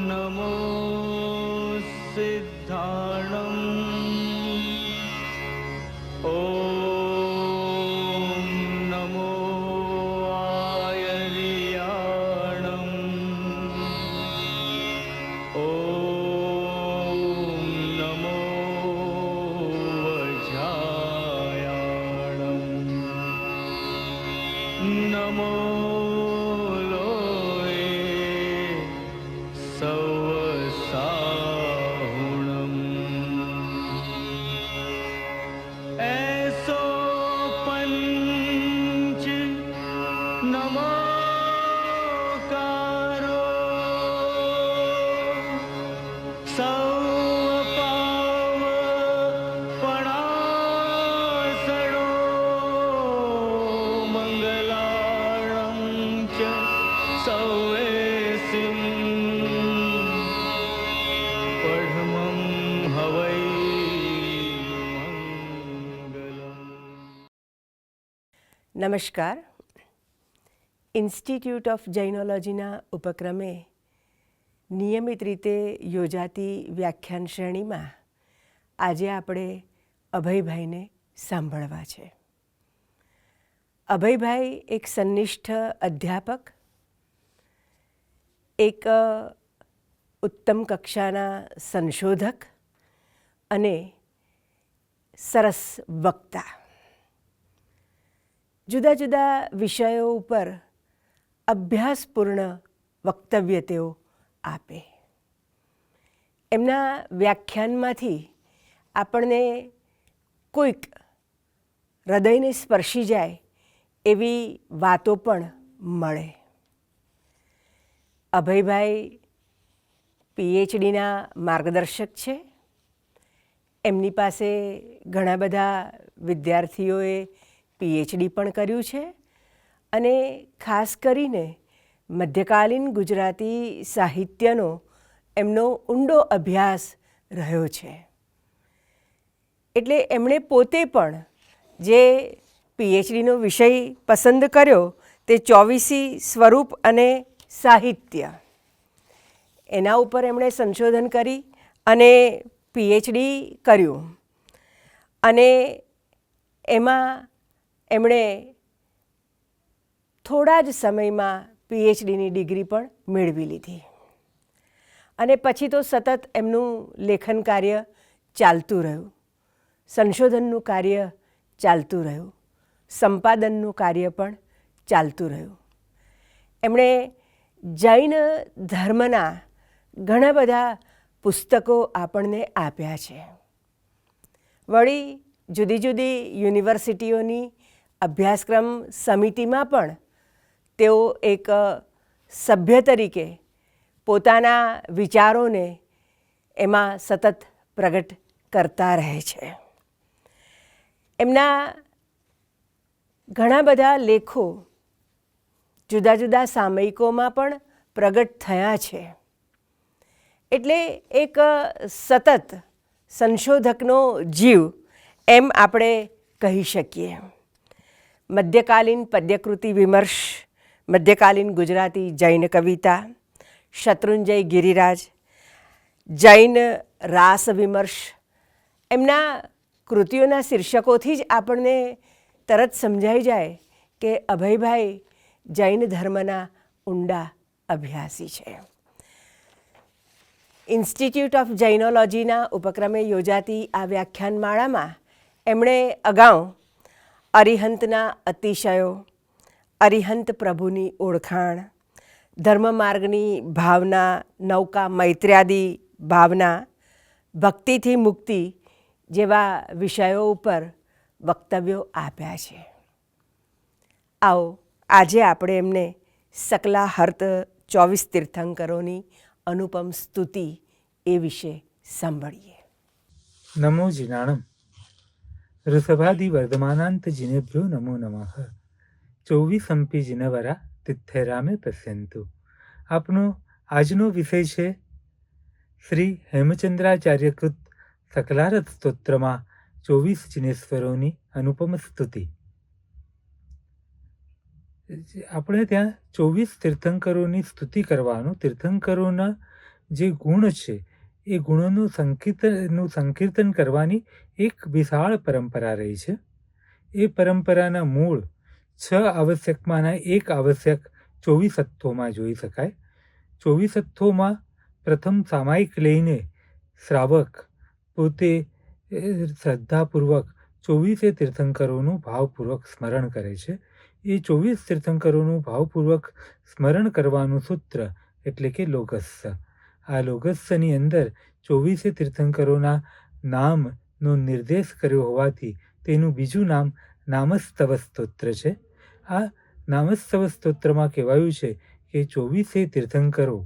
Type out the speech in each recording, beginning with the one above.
नमो सिद्धाणम् नमो आयर्याणम् नमो वज्रायाणम् नमो નમસ્કાર. Institute of જૈનોલોજીના ઉપક્રમે નિયમિત રીતે યોજાતી વ્યાખ્યાન શ્રેણીમાં આજે આપણે અભયભાઈને સાંભળવા છે. અભયભાઈ એક સંનિષ્ઠ અધ્યાપક, એક ઉત્તમ કક્ષાના સંશોધક અને સરસ વક્તા. જુદા જુદા વિષયો ઉપર અભ્યાસપૂર્ણ વક્તવ્ય તેઓ આપે. એમના વ્યાખ્યાનમાંથી આપણને કોઈક હૃદયને સ્પર્શી જાય એવી વાતો પણ મળે. અભયભાઈ પીએચડીના માર્ગદર્શક છે. એમની પાસે ઘણા બધા વિદ્યાર્થીઓએ પીએચડી પણ કર્યું છે અને ખાસ કરીને મધ્યકાલીન ગુજરાતી સાહિત્યનો એમનો ઊંડો અભ્યાસ રહ્યો છે. એટલે એમણે પોતે પણ જે પીએચડીનો વિષય પસંદ કર્યો તે ચોવીસી સ્વરૂપ અને સાહિત્ય, એના ઉપર એમણે સંશોધન કરી અને પીએચડી કર્યું અને એમાં એમણે થોડા જ સમયમાં પીએચડીની ડિગ્રી પણ મેળવી લીધી. અને પછી તો સતત એમનું લેખન કાર્ય ચાલતું રહ્યું, સંશોધનનું કાર્ય ચાલતું રહ્યું, સંપાદનનું કાર્ય પણ ચાલતું રહ્યું. એમણે જૈન ધર્મના ઘણા બધા પુસ્તકો આપણને આપ્યા છે. વળી જુદી જુદી યુનિવર્સિટીઓની અભ્યાસક્રમ સમિતિમાં પણ તેઓ એક સભ્ય તરીકે પોતાના વિચારોને એમાં સતત પ્રગટ કરતા રહે છે. એમના ઘણા બધા લેખો જુદા જુદા સામયિકોમાં પણ પ્રગટ થયા છે. એટલે એક સતત સંશોધકનો જીવ એમ આપણે કહી શકીએ. મધ્યકાલીન પદ્યકૃતિ વિમર્શ, મધ્યકાલીન ગુજરાતી જૈન કવિતા, શત્રુંજય ગિરિરાજ, જૈન રાસ વિમર્શ, એમના કૃતિઓના શીર્ષકોથી જ આપણને તરત સમજાઈ જાય કે અભયભાઈ જૈન ધર્મના ઊંડા અભ્યાસી છે. ઇન્સ્ટિટ્યૂટ ઓફ જૈનોલોજીના ઉપક્રમે યોજાતી આ વ્યાખ્યાનમાળામાં એમણે અગાઉ અરિહંતના અતિશયો, અરિહંત પ્રભુની ઓળખાણ, ધર્મમાર્ગની ભાવના, નૌકા મૈત્ર્યાદિ ભાવના, ભક્તિથી મુક્તિ જેવા વિષયો ઉપર વક્તવ્યો આપ્યા છે. આવો આજે આપણે એમને સકલાહર્ત 24 તીર્થંકરોની અનુપમ સ્તુતિ એ વિશે સાંભળીએ. નમો જીનાણમ ઋષભાદિ વર્ધમાનાંત જીનેભ્યો નમો નમઃ. 24 જીનવરા તિથ્યરામે પશ્યંતુ. આપનો આજનો વિષય છે શ્રી હેમચંદ્રાચાર્યકૃત સકલારથ સ્તોત્રમાં 24 જિનેશ્વરોની અનુપમ સ્તુતિ. આપણે ત્યાં 24 તીર્થંકરોની સ્તુતિ કરવાનું, તીર્થંકરોના જે ગુણ છે એ ગુણોનું સંકીર્તન કરવાની એક વિશાળ પરંપરા રહી છે. એ પરંપરાના મૂળ 6 આવશ્યકમાંના એક આવશ્યક 24 હથ્થોમાં જોઈ શકાય. 24 હથ્થોમાં પ્રથમ સામાયિક લઈને શ્રાવક પોતે શ્રદ્ધાપૂર્વક 24 તીર્થંકરોનું ભાવપૂર્વક સ્મરણ કરે છે. એ 24 તીર્થંકરોનું ભાવપૂર્વક સ્મરણ કરવાનું સૂત્ર એટલે કે લોગસ્સ. આ લોગસ્સની અંદર 24 તીર્થંકરોના નામનો નિર્દેશ કર્યો હોવાથી તેનું બીજું નામ નામસ્તવ સ્તોત્ર છે. આ નામસ્તવ સ્તોત્રમાં કહેવાયું છે કે 24 તીર્થંકરો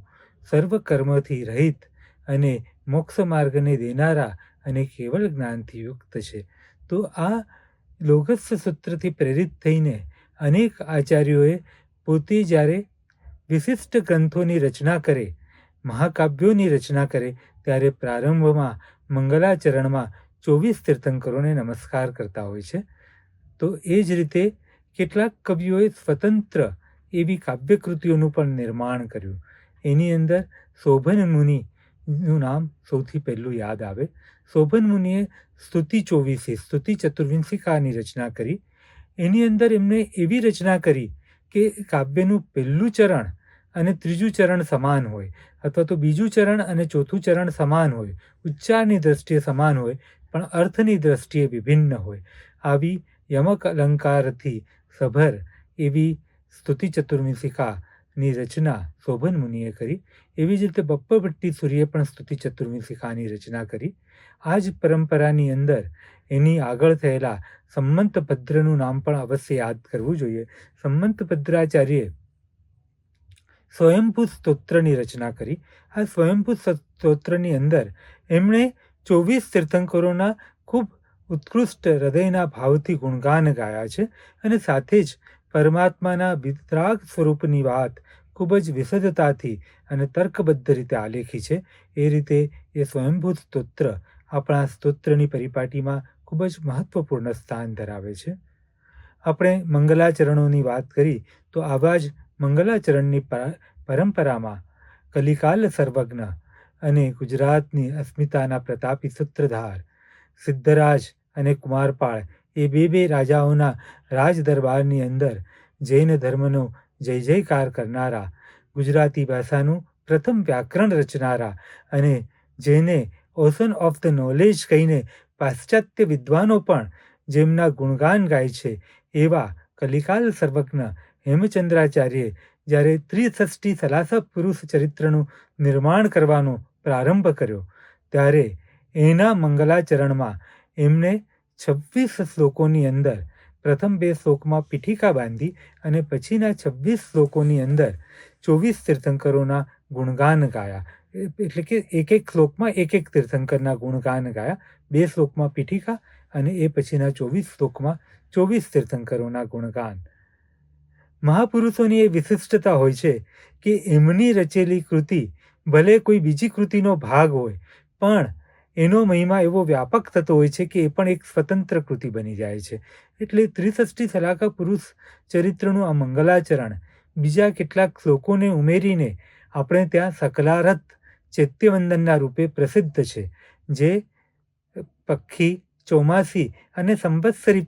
સર્વ કર્મથી રહિત અને મોક્ષ માર્ગને દેનારા અને કેવળ જ્ઞાનથી યુક્ત છે. તો આ લોગસ્સ સૂત્રથી પ્રેરિત થઈને અનેક આચાર્યોએ પોતે જ્યારે વિશિષ્ટ ગ્રંથોની રચના કરે, મહાકાવ્યોની રચના કરે, ત્યારે પ્રારંભમાં મંગલાચરણમાં 24 તીર્થંકરોને નમસ્કાર કરતા હોય છે. તો એ જ રીતે કેટલાક કવિઓએ સ્વતંત્ર એવી કાવ્યકૃતિઓનું પણ નિર્માણ કર્યું. એની અંદર શોભન મુનિનું નામ સૌથી પહેલું યાદ આવે. શોભન મુનિએ સ્તુતિ 24 સ્તુતિ ચતુર્વિંશિકાની રચના કરી. એની અંદર એમણે એવી રચના કરી કે કાવ્યનું પહેલું ચરણ અને ત્રીજું ચરણ સમાન હોય, અથવા તો બીજું ચરણ અને ચોથું ચરણ સમાન હોય, ઉચ્ચારની દ્રષ્ટિએ સમાન હોય, પણ અર્થની દ્રષ્ટિએ વિભિન્ન હોય. આવી યમક અલંકારથી સભર એવી સ્તુતિ ચતુર્વિંશિકાની રચના શોભન મુનિએ કરી. એવી જ રીતે બપ્પભટ્ટી સૂર્યે પણ સ્તુતિ ચતુર્વિંશિકાની રચના કરી. આ જ પરંપરાની અંદર એની આગળ થયેલા સંમંતભદ્રનું નામ પણ અવશ્ય યાદ કરવું જોઈએ. સંમંતભદ્રાચાર્યે સ્વયંભૂ સ્તોત્રની રચના કરી. આ સ્વયંભૂ સ્તોત્રની અંદર એમણે 24 તીર્થંકરોના ખૂબ ઉત્કૃષ્ટ હૃદયના ભાવથી ગુણગાન ગાયા છે અને સાથે જ પરમાત્માના વિતરાગ સ્વરૂપની વાત ખૂબ જ વિશદતાથી અને તર્કબદ્ધ રીતે આલેખી છે. એ રીતે એ સ્વયંભૂ સ્તોત્ર આપણા સ્તોત્રની પરિપાટીમાં ખૂબ જ મહત્વપૂર્ણ સ્થાન ધરાવે છે. આપણે મંગલાચરણોની વાત કરી તો આવા જ મંગલાચરણની પરંપરામાં કલિકાલ સર્વજ્ઞ અને ગુજરાતની અસ્મિતાના પ્રતાપી સૂત્રધાર સિદ્ધરાજ અને કુમારપાળ એ બે રાજાઓના રાજ દરબારની અંદર જૈન ધર્મનો જય જયકાર કરનારા, ગુજરાતી ભાષાનું પ્રથમ વ્યાકરણ રચનારા અને જેને ઓશન ઓફ ધ નોલેજ કહીને પાશ્ચાત્ય વિદ્વાનો પણ જેમના ગુણગાન ગાય છે એવા કલિકાલ સર્વજ્ઞ હેમચંદ્રાચાર્યે જ્યારે ત્રિષષ્ઠી સલાસા પુરુષ ચરિત્રનું નિર્માણ કરવાનો પ્રારંભ કર્યો ત્યારે એના મંગલાચરણમાં એમણે 26 શ્લોકોની અંદર પ્રથમ 2 શ્લોકમાં પીઠિકા બાંધી અને પછીના 26 શ્લોકોની અંદર 24 તીર્થંકરોના ગુણગાન ગાયા. એટલે કે એક શ્લોકમાં એક તીર્થંકરના ગુણગાન ગાયા. 2 શ્લોકમાં પીઠિકા અને એ પછીના 24 શ્લોકમાં 24 તીર્થંકરોના ગુણગાન. મહાપુરુષોની એ વિશિષ્ટતા હોય છે કે એમની રચેલી કૃતિ ભલે કોઈ બીજી કૃતિનો ભાગ હોય પણ એનો મહિમા એવો વ્યાપક થતો હોય છે કે એ પણ એક સ્વતંત્ર કૃતિ બની જાય છે. એટલે ત્રિષષ્ઠી સલાકા પુરુષ ચરિત્રનું આ મંગલાચરણ બીજા કેટલાક શ્લોકોને ઉમેરીને આપણે ત્યાં સકલારથ ચૈત્યવંદનના રૂપે પ્રસિદ્ધ છે, જે પક્ષી, ચોમાસી અને સંવત્સરી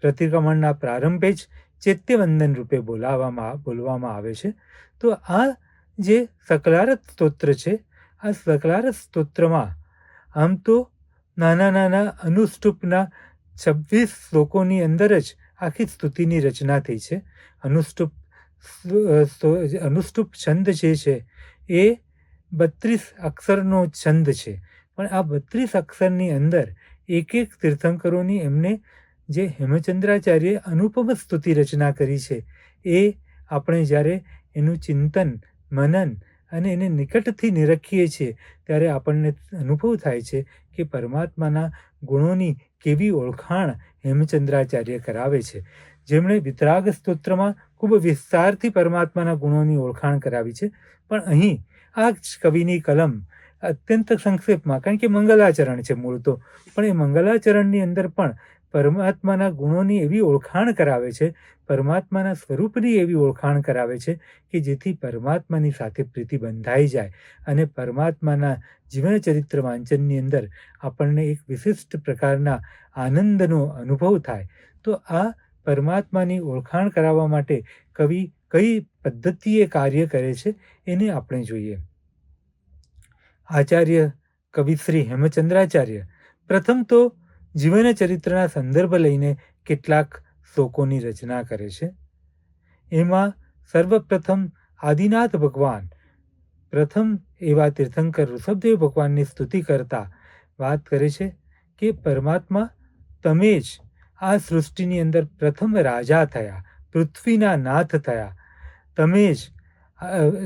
પ્રતિક્રમણના પ્રારંભે જ ચૈત્યવંદન રૂપે બોલવામાં આવે છે. તો આ જે સકલારથ સ્તોત્ર છે, આ સકલારથ સ્તોત્રમાં આમ તો નાના અનુષ્ટુપના 26 શ્લોકોની અંદર જ આખી સ્તુતિની રચના થઈ છે. અનુષ્ટુપ છંદ જે છે એ 32 અક્ષરનો છંદ છે, પણ આ 32 અક્ષરની અંદર એક તીર્થંકરોની એમને જે હેમચંદ્રાચાર્યે અનુપમ સ્તુતિ રચના કરી છે એ આપણે જ્યારે એનું ચિંતન, મનન અને એને નિકટથી નિરખીએ છીએ ત્યારે આપણને અનુભવ થાય છે કે પરમાત્માના ગુણોની કેવી ઓળખાણ હેમચંદ્રાચાર્ય કરાવે છે. જેમણે વિતરાગ સ્તોત્રમાં ખૂબ વિસ્તારથી પરમાત્માના ગુણોની ઓળખાણ કરાવી છે, પણ અહીં આ જ કવિની કલમ અત્યંત સંક્ષેપમાં, કારણ કે મંગલાચરણ છે મૂળ તો, પણ એ મંગલાચરણની અંદર પણ પરમાત્માના ગુણોની એવી ઓળખાણ કરાવે છે, પરમાત્માના સ્વરૂપની એવી ઓળખાણ કરાવે છે કે જેથી પરમાત્માની સાથે પ્રીતિ બંધાઈ જાય અને પરમાત્માના જીવન ચરિત્ર વાંચનની અંદર આપણને એક વિશિષ્ટ પ્રકારના આનંદનો અનુભવ થાય. તો આ પરમાત્માની ઓળખાણ કરાવવા માટે કવિ કઈ પદ્ધતિએ કાર્ય કરે છે એને આપણે જોઈએ. આચાર્ય કવિશ્રી હેમચંદ્રાચાર્ય પ્રથમ તો જીવન ચરિત્રના સંદર્ભ લઈને કેટલાક શ્લોકોની રચના કરે છે. એમાં સર્વપ્રથમ આદિનાથ ભગવાન, પ્રથમ એવા તીર્થંકર ઋષભદેવ ભગવાનની સ્તુતિ કરતા વાત કરે છે કે પરમાત્મા તમે જ આ સૃષ્ટિની અંદર પ્રથમ રાજા થયા, પૃથ્વીના નાથ થયા, તમે જ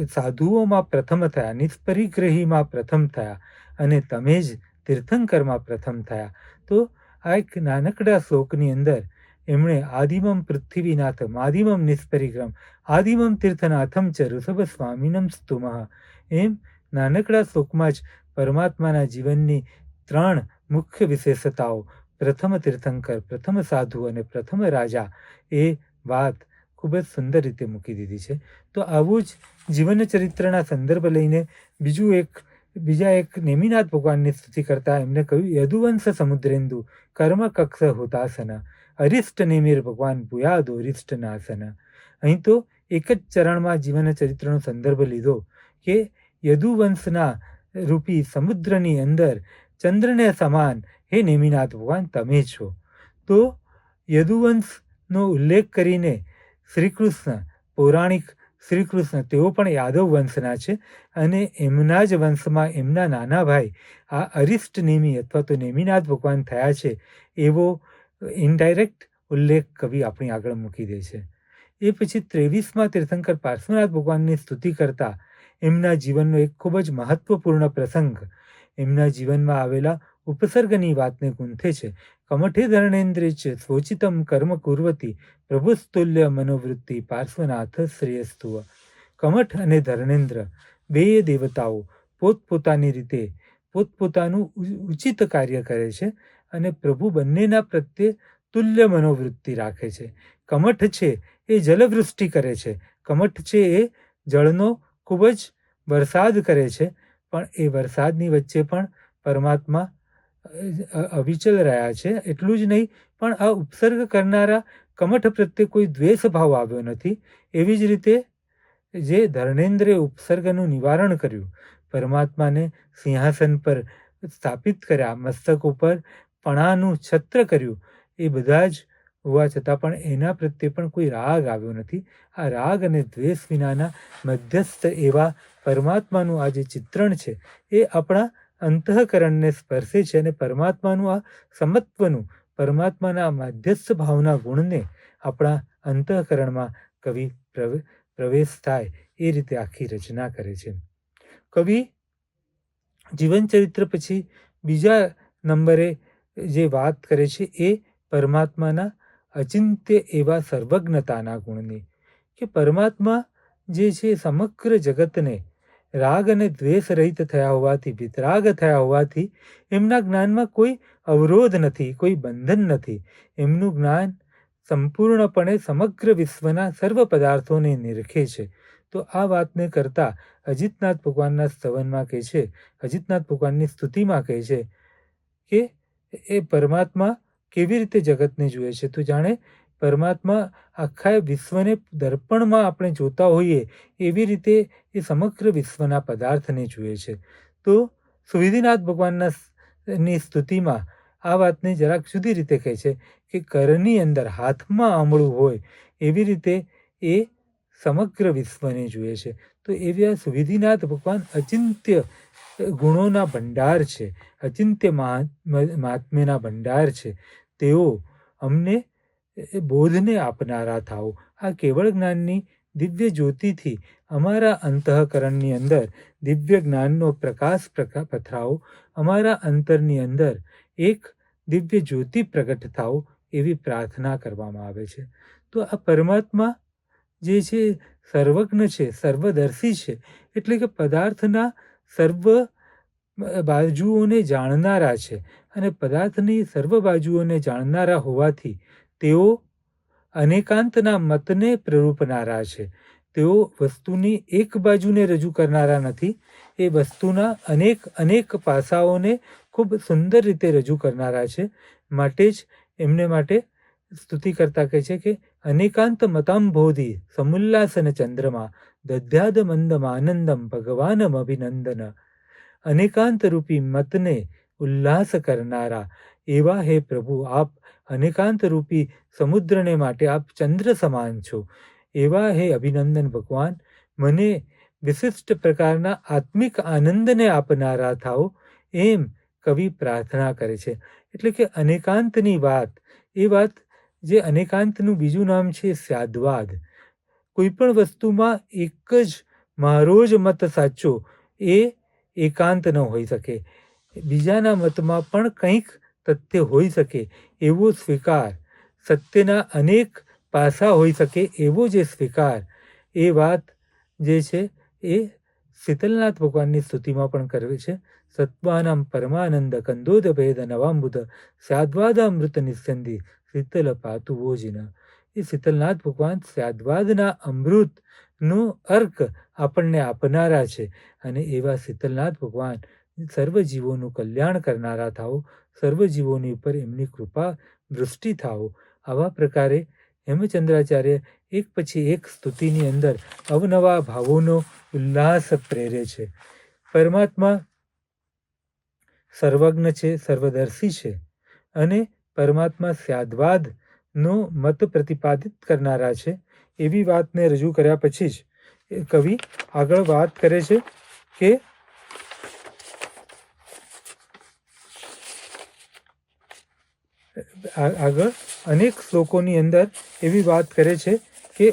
સાધુઓમાં પ્રથમ થયા, નિષ્પરિગ્રહીમાં પ્રથમ થયા અને તમે જ તીર્થંકરમાં પ્રથમ થયા. તો આ એક નાનકડા શ્લોકની અંદર એમણે આદિમમ પૃથ્વીનાથમ, આદિમમ નિષ્પરિગ્રહમ, આદિમમ તીર્થનાથમ ચ ઋષભ સ્વામિનમ સ્તુમઃ, એમ નાનકડા શ્લોકમાં જ પરમાત્માના જીવનની 3 મુખ્ય વિશેષતાઓ, પ્રથમ તીર્થંકર, પ્રથમ સાધુ અને પ્રથમ રાજા, એ વાત ખૂબ જ સુંદર રીતે મૂકી દીધી છે. તો આવું જ જીવન ચરિત્રના સંદર્ભ લઈને બીજા એક નેમિનાથ ભગવાનની સ્તુતિ કરતા એમને કહ્યું યદુવંશ સમુદ્રેન્દુ કર્મ કક્ષ હોતાસન અરિષ્ટ નેમિર ભગવાન ભૂયાદો અરિષ્ટ નાસન. અહીં તો એક જ ચરણમાં જીવન ચરિત્રનો સંદર્ભ લીધો કે યદુવંશના રૂપી સમુદ્રની અંદર ચંદ્રને સમાન હે નેમિનાથ ભગવાન તમે છો. તો યદુવંશનો ઉલ્લેખ કરીને શ્રીકૃષ્ણ, પૌરાણિક શ્રીકૃષ્ણ, તેઓ પણ યાદવ વંશના છે અને એમના જ વંશમાં એમના નાના ભાઈ આ અરિષ્ટ નેમિ અથવા તો નેમિનાથ ભગવાન થયા છે એવો ઇનડાયરેક્ટ ઉલ્લેખ કવિ આપણી આગળ મૂકી દે છે. એ પછી 23મા તીર્થંકર પાર્શ્વનાથ ભગવાનની સ્તુતિ કરતા એમના જીવનનો એક ખૂબ જ મહત્વપૂર્ણ પ્રસંગ, એમના જીવનમાં આવેલા ઉપસર્ગની વાતને ગૂંથે છે. કમઠે ધર્ણેન્દ્રે ચ સ્વોચિતમ કર્મ કુર્વતી પ્રભુસ્તુલ્ય મનોવૃત્તિ પાર્શ્વનાથ શ્રેયસ્તુવ. કમઠ અને ધર્ણેન્દ્ર બે દેવતાઓ પોતપોતાની રીતે પોતપોતાનું ઉચિત કાર્ય કરે છે અને પ્રભુ બંનેના પ્રત્યે તુલ્ય મનોવૃત્તિ રાખે છે. કમઠ છે એ જલવૃષ્ટિ કરે છે, કમઠ છે એ જળનો ખૂબ જ વરસાદ કરે છે, પણ એ વરસાદની વચ્ચે પણ પરમાત્મા અવિચલ રહ્યા છે. એટલું જ નહીં, પણ આ ઉપસર્ગ કરનારા કમઠ પ્રત્યે કોઈ દ્વેષ ભાવ આવ્યો નથી. એવી જ રીતે જે ધર્ણેન્દ્રે ઉપસર્ગનું નિવારણ કર્યું, પરમાત્માને સિંહાસન પર સ્થાપિત કર્યા, મસ્તક ઉપર પણાનું છત્ર કર્યું, એ બધા જ હોવા છતાં પણ એના પ્રત્યે પણ કોઈ રાગ આવ્યો નથી. આ રાગ અને દ્વેષ વિનાના મધ્યસ્થ એવા પરમાત્માનું આ જે ચિત્રણ છે એ આપણા અંતઃકરણને સ્પર્શે છે અને પરમાત્માનું આ સમત્વનું, પરમાત્માના મધ્યસ્થ ભાવના ગુણને આપણા અંતઃકરણમાં કવિ પ્રવેશ થાય એ રીતે આખી રચના કરે છે. કવિ જીવનચરિત્ર પછી બીજા નંબરે જે વાત કરે છે એ પરમાત્માના અચિંત્ય એવા સર્વજ્ઞતાના ગુણની, કે પરમાત્મા જે છે સમગ્ર જગતને રાગ અને દ્વેષ રહિત થયા હોવાથી, વિતરાગ થયા હોવાથી એમના જ્ઞાનમાં કોઈ અવરોધ નથી, કોઈ બંધન નથી. એમનું જ્ઞાન સંપૂર્ણપણે સમગ્ર વિશ્વના સર્વ પદાર્થોને નિરખે છે. તો આ વાતને કરતા અજિતનાથ ભગવાનના સ્તવનમાં કહે છે, અજિતનાથ ભગવાનની સ્તુતિમાં કહે છે કે એ પરમાત્મા કેવી રીતે જગતને જુએ છે. તો જાણે પરમાત્મા આખા વિશ્વને દર્પણમાં આપણે જોતા હોઈએ એવી રીતે એ સમગ્ર વિશ્વના પદાર્થને જુએ છે. તો સુવિધિનાથ ભગવાનની સ્તુતિમાં આ વાતને જરાક જુદી રીતે કહે છે કે કરની અંદર હાથમાં આંબળું હોય એવી રીતે એ સમગ્ર વિશ્વને જુએ છે. તો એવા સુવિધિનાથ ભગવાન અચિંત્ય ગુણોના ભંડાર છે, અચિંત્ય મહાત્મ્યના ભંડાર છે. તેઓ અમને બોધને આપનારા થાઓ. આ કેવળ જ્ઞાનની દિવ્ય જ્યોતિથી અમારા અંતઃકરણની અંદર દિવ્ય જ્ઞાનનો પ્રકાશ પથરાવો, અમારા અંતરની અંદર એક દિવ્ય જ્યોતિ પ્રગટ થાઓ, એવી પ્રાર્થના કરવામાં આવે છે. તો આ પરમાત્મા જે છે સર્વજ્ઞ છે, સર્વદર્શી છે, એટલે કે પદાર્થના સર્વ બાજુઓને જાણનારા છે અને પદાર્થની સર્વ બાજુઓને જાણનારા હોવાથી તેઓ અનેકાંતના મતને પ્રરૂપનારા છે. તેઓ વસ્તુની એક બાજુને રજૂ કરનારા નથી, એ વસ્તુના અનેક પાસાઓને ખૂબ સુંદર રીતે રજૂ કરનારા છે. માટે જ એમને માટે સ્તુતિ કરતા કહે છે કે અનેકાંત મતાંબોધિ સમુલ્લાસન ચંદ્રમા દધ્યાદ મંદમ આનંદમ ભગવાનમ અભિનંદન. અનેકાંત રૂપી મતને ઉલ્લાસ કરનારા એવા હે પ્રભુ, આપ અનેકાંત રૂપી સમુદ્રને માટે આપ ચંદ્ર સમાન છો. એવા હે અભિનંદન ભગવાન, મને વિશિષ્ટ પ્રકારના આત્મિક આનંદને આપનારા થાઓ, એમ કવિ પ્રાર્થના કરે છે. એટલે કે અનેકાંતની વાત, એ વાત જે અનેકાંતનું બીજું નામ છે સ્યાદ્વાદ. કોઈ પણ વસ્તુમાં એક જ મારો જ મત સાચો, એ એકાંત ન હોઈ શકે. બીજાના મતમાં પણ કંઈક તથ્ય હોઈ શકે એવો સ્વીકાર, સત્યના અનેક પાસા હોઈ શકે એવો જે સ્વીકાર, એ વાત જે છે એ શીતલનાથ ભગવાનની સ્તુતિમાં પણ કરવે છે. સત્વાનામ પરમાનંદ કંદોદ ભેદ નવાંબુદ સ્યાદ્વાદામૃત નિસ્યંદી શીતલ પાતુ ભોજિન. એ શીતલનાથ ભગવાન સ્યાદ્વાદના અમૃતનો અર્ક આપણને આપનારા છે. અને એવા શીતલનાથ ભગવાન સર્વજીવોનું કલ્યાણ કરનારા થાઓ, સર્વજીવોની ઉપર એમની કૃપા દૃષ્ટિ થાઓ. આવા પ્રકારે હેમચંદ્રાચાર્ય એક પછી એક સ્તુતિની અંદર અવનવા ભાવોનો ઉલ્લાસ પ્રેરે છે. પરમાત્મા સર્વજ્ઞ છે, સર્વદર્શી છે, અને પરમાત્મા સ્યાદ્વાદનો મત પ્રતિપાદિત કરનારા છે. એવી વાતને રજૂ કર્યા પછી જ કવિ આગળ વાત કરે છે કે આગળ અનેક શ્લોકોની અંદર એવી વાત કરે છે કે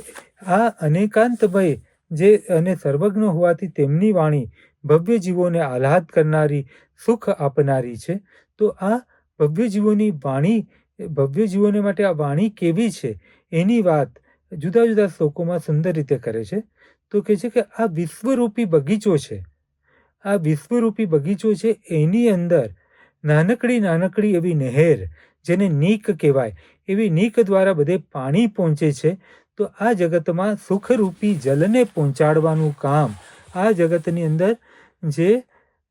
આ અનેકાંતમય જે અને સર્વજ્ઞ હોવાથી તેમની વાણી ભવ્ય જીવોને આહ્લાદ કરનારી, સુખ આપનારી છે. તો આ ભવ્ય જીવોની વાણી, ભવ્ય જીવોને માટે આ વાણી કેવી છે એની વાત જુદા જુદા શ્લોકોમાં સુંદર રીતે કરે છે. તો કહે છે કે આ વિશ્વરૂપી બગીચો છે. આ વિશ્વરૂપી બગીચો છે, એની અંદર નાનકડી એવી નહેર, જેને નીક કહેવાય, એવી નીક દ્વારા બધે પાણી પહોંચે છે. તો આ જગતમાં સુખરૂપી જલને પહોંચાડવાનું કામ, આ જગતની અંદર જે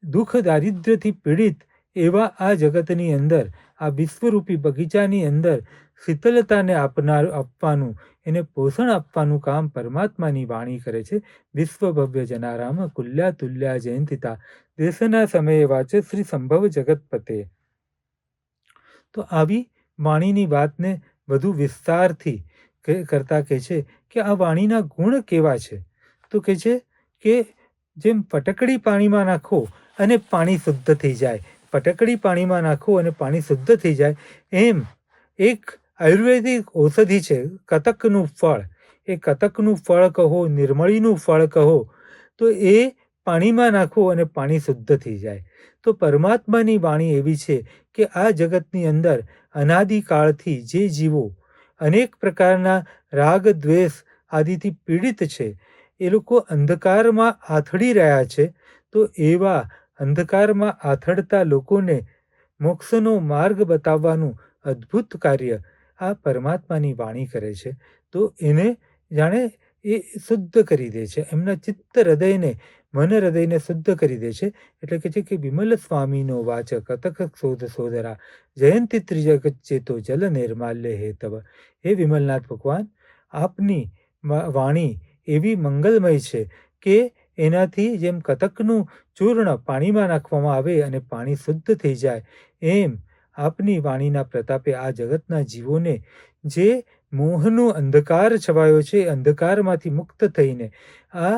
દુઃખ દારિદ્ર્યથી પીડિત એવા આ જગતની અંદર, આ વિશ્વરૂપી બગીચાની અંદર શીતલતાને આપવાનું, એને પોષણ આપવાનું કામ પરમાત્માની વાણી કરે છે. વિશ્વ ભવ્ય જનારામ કુલ્યા તુલ્યા જયંતિતા દેશના સમયે વાચે શ્રી સંભવ જગતપતે. તો આવી વાણીની વાતને વધુ વિસ્તારથી કરતા કહે છે કે આ વાણીના ગુણ કેવા છે. તો કહે છે કે જેમ ફટકડી પાણીમાં નાખો અને પાણી શુદ્ધ થઈ જાય, ફટકડી પાણીમાં નાખો અને પાણી શુદ્ધ થઈ જાય, એમ એક આયુર્વેદિક ઔષધિ છે કતકનું ફળ. એ કતકનું ફળ કહો, નિર્મળીનું ફળ કહો, તો એ પાણીમાં નાખો અને પાણી શુદ્ધ થઈ જાય. તો પરમાત્માની વાણી એવી છે કે આ જગતની અંદર અનાદિકાળથી જે જીવો અનેક પ્રકારના રાગ દ્વેષ આદિથી પીડિત છે, એ લોકો અંધકારમાં આથડી રહ્યા છે. તો એવા અંધકારમાં આથડતા લોકોને મોક્ષનો માર્ગ બતાવવાનું અદ્ભુત કાર્ય આ પરમાત્માની વાણી કરે છે. તો એને જાણે એ શુદ્ધ કરી દે છે, એમના ચિત્ત હૃદયને, મન હૃદયને શુદ્ધ કરી દે છે. એટલે કે છે કે વિમલ સ્વામીનો વાચ કતક શોધ સોદરા જયંતિ ત્રિજગત ચેતો જલ નિર્માલ્ય હેતવ. હે વિમલનાથ ભગવાન, આપની વાણી એવી મંગલમય છે કે એનાથી જેમ કતકનું ચૂર્ણ પાણીમાં નાખવામાં આવે અને પાણી શુદ્ધ થઈ જાય, એમ આપની વાણીના પ્રતાપે આ જગતના જીવોને જે મોહનો અંધકાર છવાયો છે, અંધકારમાંથી મુક્ત થઈને આ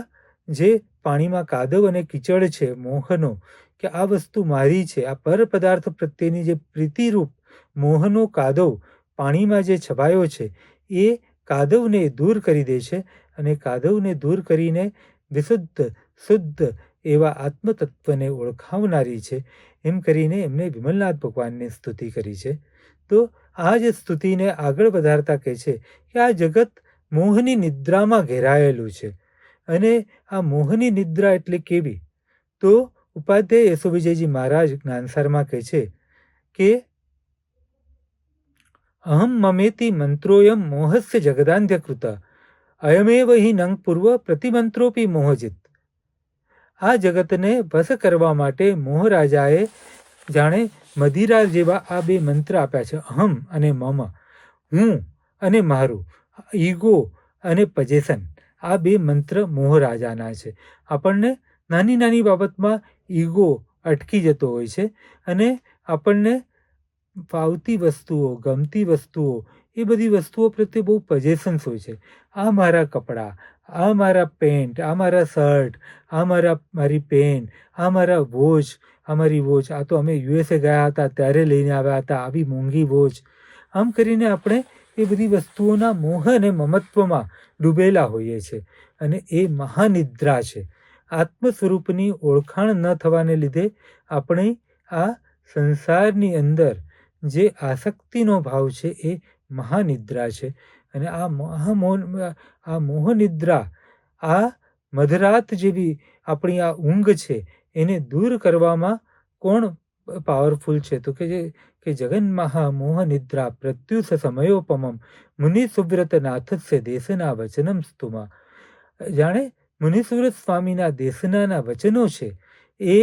જે પાણીમાં કાદવ અને કીચડ છે મોહનો, કે આ વસ્તુ મારી છે, આ પર પદાર્થ પ્રત્યેની જે પ્રીતિરૂપ મોહનો કાદવ પાણીમાં જે છવાયો છે, એ કાદવને દૂર કરી દે છે. અને કાદવને દૂર કરીને વિશુદ્ધ શુદ્ધ એવા આત્મતત્વને ઓળખાવનારી છે. એમ કરીને એમને વિમલનાથ ભગવાનની સ્તુતિ કરી છે. તો આ જ સ્તુતિને આગળ વધારતા કહે છે કે આ જગત મોહની નિદ્રામાં ઘેરાયેલું છે. અને આ મોહની નિદ્રા એટલે કેવી? તો ઉપાધ્યાય યશોવિજયજી મહારાજ જ્ઞાનસારમાં કહે છે કે અહમ મમેતિ મંત્રોયમ મોહસ્ય જગદાંધ્યકૃત અયમેવ હિ નંગ પૂર્વ પ્રતિમંત્રોપી મોહજિત. આ જગતને વશ કરવા માટે મોહરાજાએ જાણે મદિરા જેવા આ બે મંત્ર આપ્યા છે, અહમ અને મમ, હું અને મારું, ઈગો અને પજેશન. આ બે મંત્ર મોહરાજાના છે. આપણને નાની નાની બાબતમાં ઈગો અટકી જતો હોય છે અને આપણને ફાવતી વસ્તુઓ, ગમતી વસ્તુઓ, એ બધી વસ્તુઓ પ્રત્યે બહુ પજેશન્સ હોય છે. આ મારા કપડાં, આ મારા પેન્ટ, આ મારા શર્ટ, આ મારી પેન, આ મારા વોચ, આ મારી વોચ, આ તો અમે યુએસએ ગયા હતા ત્યારે લઈને આવ્યા હતા, આવી મોંઘી વોચ. આમ કરીને આપણે એ બધી વસ્તુઓના મોહ અને મમત્વમાં ડૂબેલા હોઈએ છીએ અને એ મહાનિદ્રા છે. આત્મ સ્વરૂપની ઓળખાણ ન થવાને લીધે આપણે આ સંસારની અંદર જે આસક્તિનો ભાવ છે એ મહાનિદ્રા છે. અને આ મોહનિદ્રા, આ મધરાત જેવી આપણી આ ઊંઘ છે, એને દૂર કરવામાં કોણ પાવરફુલ છે? તો કે જગન મોહનિદ્રા પ્રત્યુષ સમયોપમમ મુનિ સુવ્રત નાથસ્ય દેશના વચનમ સ્તુમા. જાણે મુનિસુવ્રત સ્વામીના દેશનાના વચનો છે એ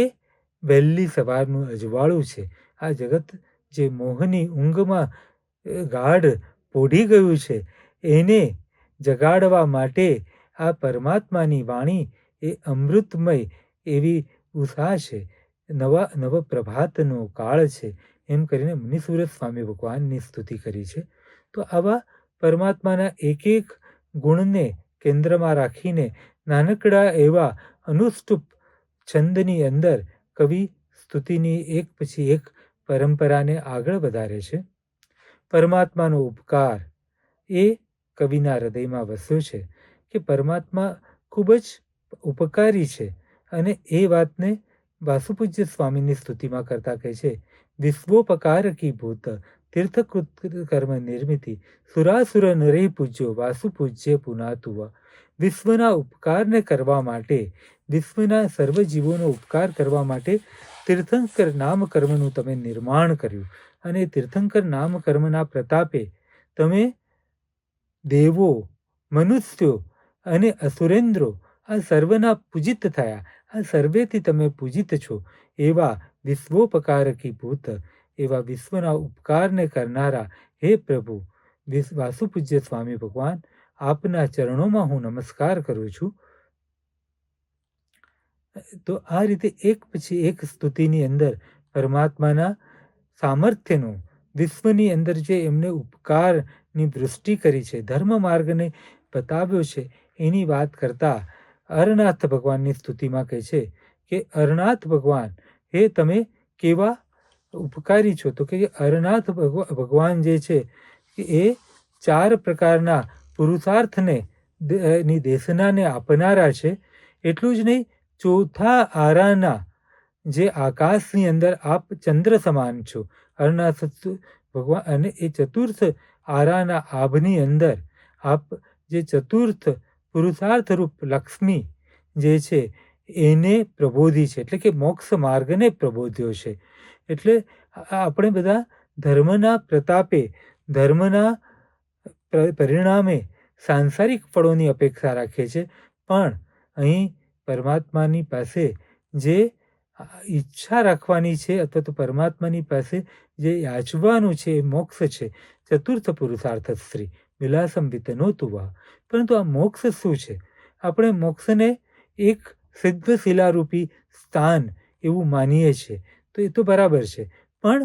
વહેલી સવારનું અજવાળું છે. આ જગત જે મોહની ઊંઘમાં ગાઢ પોઢી ગયું છે એને જગાડવા માટે આ પરમાત્માની વાણી એ અમૃતમય એવી ઉષા છે, નવ પ્રભાતનો કાળ છે, એમ કરીને મુનિસુવ્રત સ્વામી ભગવાનની સ્તુતિ કરી છે. તો આવા પરમાત્માના એક એક ગુણને કેન્દ્રમાં રાખીને નાનકડા એવા અનુષ્ટુપ છંદની અંદર કવિ સ્તુતિની એક પછી એક પરંપરાને આગળ વધારે છે. પરમાત્માનો ઉપકાર એ કવિના હૃદયમાં વસ્યો છે કે પરમાત્મા ખૂબ જ ઉપકારી છે. અને એ વાતને વાસુપૂજ્ય સ્વામીની સ્તુતિમાં કરતા કહે છે, વિશ્વોપકાર કી ભૂત તીર્થકૃત કર્મ નિર્મિતિ સુરાસુર નરે પૂજ્યો વાસુપૂજ્ય પુનાતુવા. વિશ્વના ઉપકારને કરવા માટે, વિશ્વના સર્વ જીવોનો ઉપકાર કરવા માટે તીર્થંકર નામ કર્મનું તમે નિર્માણ કર્યું અને તીર્થંકર નામ કર્મના પ્રતાપે તમે દેવો, મનુષ્યો અને અસુરેન્દ્રો આ સર્વના પૂજિત થયા. આ સર્વેથી તમે પૂજિત છો. એવા વિશ્વોપકારકી ભૂત, એવા વિશ્વના ઉપકારને કરનારા હે પ્રભુ વાસુપૂજ્ય સ્વામી ભગવાન, આપના ચરણોમાં હું નમસ્કાર કરું છું. તો આ રીતે એક પછી એક સ્તુતિની અંદર પરમાત્માના સામર્થ્યનો, વિશ્વની અંદર જે એમને ઉપકારની વૃષ્ટિ કરી છે, ધર્મ માર્ગને બતાવ્યો છે, એની વાત કરતા અરનાથ ભગવાનની સ્તુતિમાં કહે છે કે અરનાથ ભગવાન હે તમે કેવા ઉપકારી છો. તો કે અરનાથ ભગવાન જે છે એ 4 પ્રકારના પુરુષાર્થને ની દેશનાને આપનારા છે. એટલું જ નહીં, ચોથા આરાના જે આકાશની અંદર આપ ચંદ્ર સમાન છો અરનાથ ભગવાન, અને એ ચતુર્થ આરાના આભની અંદર આપ જે ચતુર્થ પુરુષાર્થ રૂપ લક્ષ્મી જે છે એને પ્રબોધી છે, એટલે કે મોક્ષ માર્ગને પ્રબોધ્યો છે. એટલે આપણે બધા ધર્મના પ્રતાપે, ધર્મના પરિણામે સાંસારિક ફળોની અપેક્ષા રાખીએ છીએ, પણ અહીં પરમાત્માની પાસે જે ઈચ્છા રાખવાની છે અથવા તો પરમાત્માની પાસે જે યાચવાનું છે એ મોક્ષ છે. ચતુર્થ પુરુષાર્થ શ્રી વિલાસમ વિતનોતુવા. પરંતુ આ મોક્ષ શું છે? આપણે મોક્ષને એક સિદ્ધ શિલારૂપી સ્થાન એવું માનીએ છીએ, તો એ તો બરાબર છે, પણ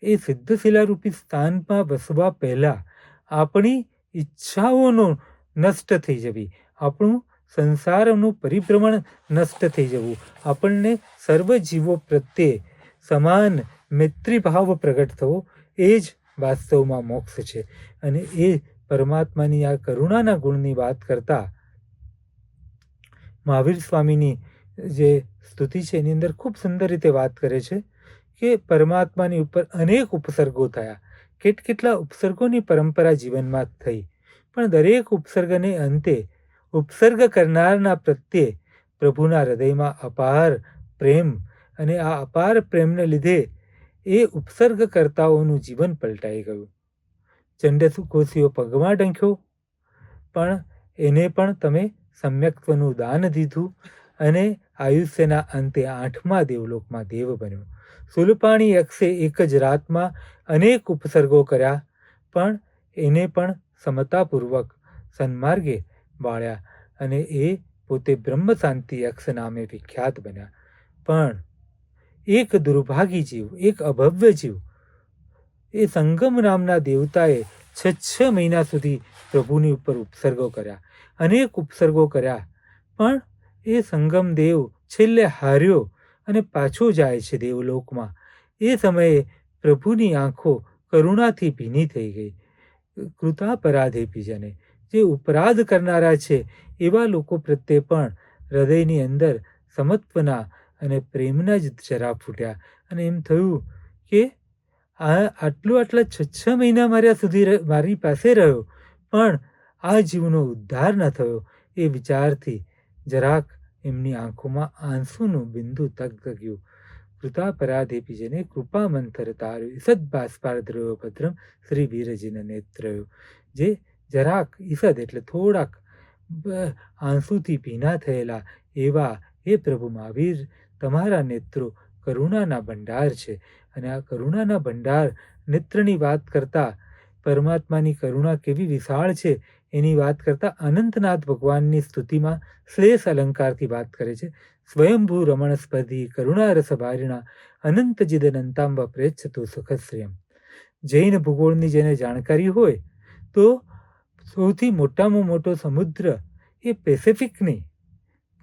એ સિદ્ધ શિલારૂપી સ્થાનમાં વસવા પહેલાં આપણી ઈચ્છાઓનો નષ્ટ થઈ જવી, આપણું સંસારનું પરિભ્રમણ નષ્ટ થઈ જવું, આપણને સર્વ જીવો પ્રત્યે સમાન મૈત્રીભાવ પ્રગટ થવો, એ જ વાસ્તવમાં મોક્ષ છે. અને એ પરમાત્માની આ કરુણાના ગુણની વાત કરતા મહાવીર સ્વામીની જે સ્તુતિ છે એની અંદર ખૂબ સુંદર રીતે વાત કરે છે કે પરમાત્માની ઉપર અનેક ઉપસર્ગો થયા, કેટલા ઉપસર્ગોની પરંપરા જીવનમાં થઈ, પણ દરેક ઉપસર્ગને અંતે ઉપસર્ગ કરનારના પ્રત્યે પ્રભુના હૃદયમાં અપાર પ્રેમ, અને આ અપાર પ્રેમને લીધે એ ઉપસર્ગકર્તાઓનું જીવન પલટાઈ ગયું. ચંડકોશીઓ પગમાં ડંખ્યો, પણ એને પણ તમે સમ્યક્ત્વનું દાન દીધું અને આયુષ્યના અંતે 8મા દેવલોકમાં દેવ બન્યો. શૂલપાણી યક્ષે એક જ રાતમાં અનેક ઉપસર્ગો કર્યા, પણ એને પણ સમતાપૂર્વક સન્માર્ગે વાળ્યા અને એ પોતે બ્રહ્મશાંતિ યક્ષ નામે વિખ્યાત બન્યા. પણ એક દુર્ભાગી જીવ, એક અભવ્ય જીવ, એ સંગમ નામના દેવતાએ 6 મહિના સુધી પ્રભુની ઉપર ઉપસર્ગો કર્યા, અનેક ઉપસર્ગો કર્યા, પણ એ સંગમ દેવ છેલ્લે હાર્યો અને પાછો જાય છે દેવલોકમાં. એ સમયે પ્રભુની આંખો કરુણાથી ભીની થઈ ગઈ. કૃતાપરાધેપી જને, જે અપરાધ કરનારા છે એવા લોકો પ્રત્યે પણ હૃદયની અંદર સમત્વના અને પ્રેમના જ જરા ફૂટ્યા અને એમ થયું કે આટલા 6 મહિના મારી પાસે રહ્યો, પણ આ જીવનો ઉદ્ધાર ન થયો. એ વિચારથી જરાક એમની આંખોમાં આંસુનું બિંદુ તગતગ્યું. કૃતાપરાધેપી જને કૃપા મંથર તાર્યો ઈસદ બાષ્પાર્દ્રયો ભદ્રમ શ્રી વીરજીને નેત્રયો. જે જરાક ઈસદ એટલે થોડાક આંસુથી ભીના થયેલા એવા હે પ્રભુ મહાવીર, તમારા નેત્રો કરુણાના ભંડાર છે. અને આ કરુણાના ભંડાર નેત્રની વાત કરતા પરમાત્માની કરુણા કેવી વિશાળ છે એની વાત કરતા અનંતનાથ ભગવાનની સ્તુતિમાં શ્લેષ અલંકારથી વાત કરે છે. સ્વયંભૂ રમણ સ્પર્ધી કરુણારસ ભારિણા અનંત જિદનંતાંબ પ્રેચ્છતુ સુખશ્રિયમ. જૈન ભૂગોળની જેને જાણકારી હોય તો સૌથી મોટામાં મોટો સમુદ્ર એ પેસિફિક નહીં,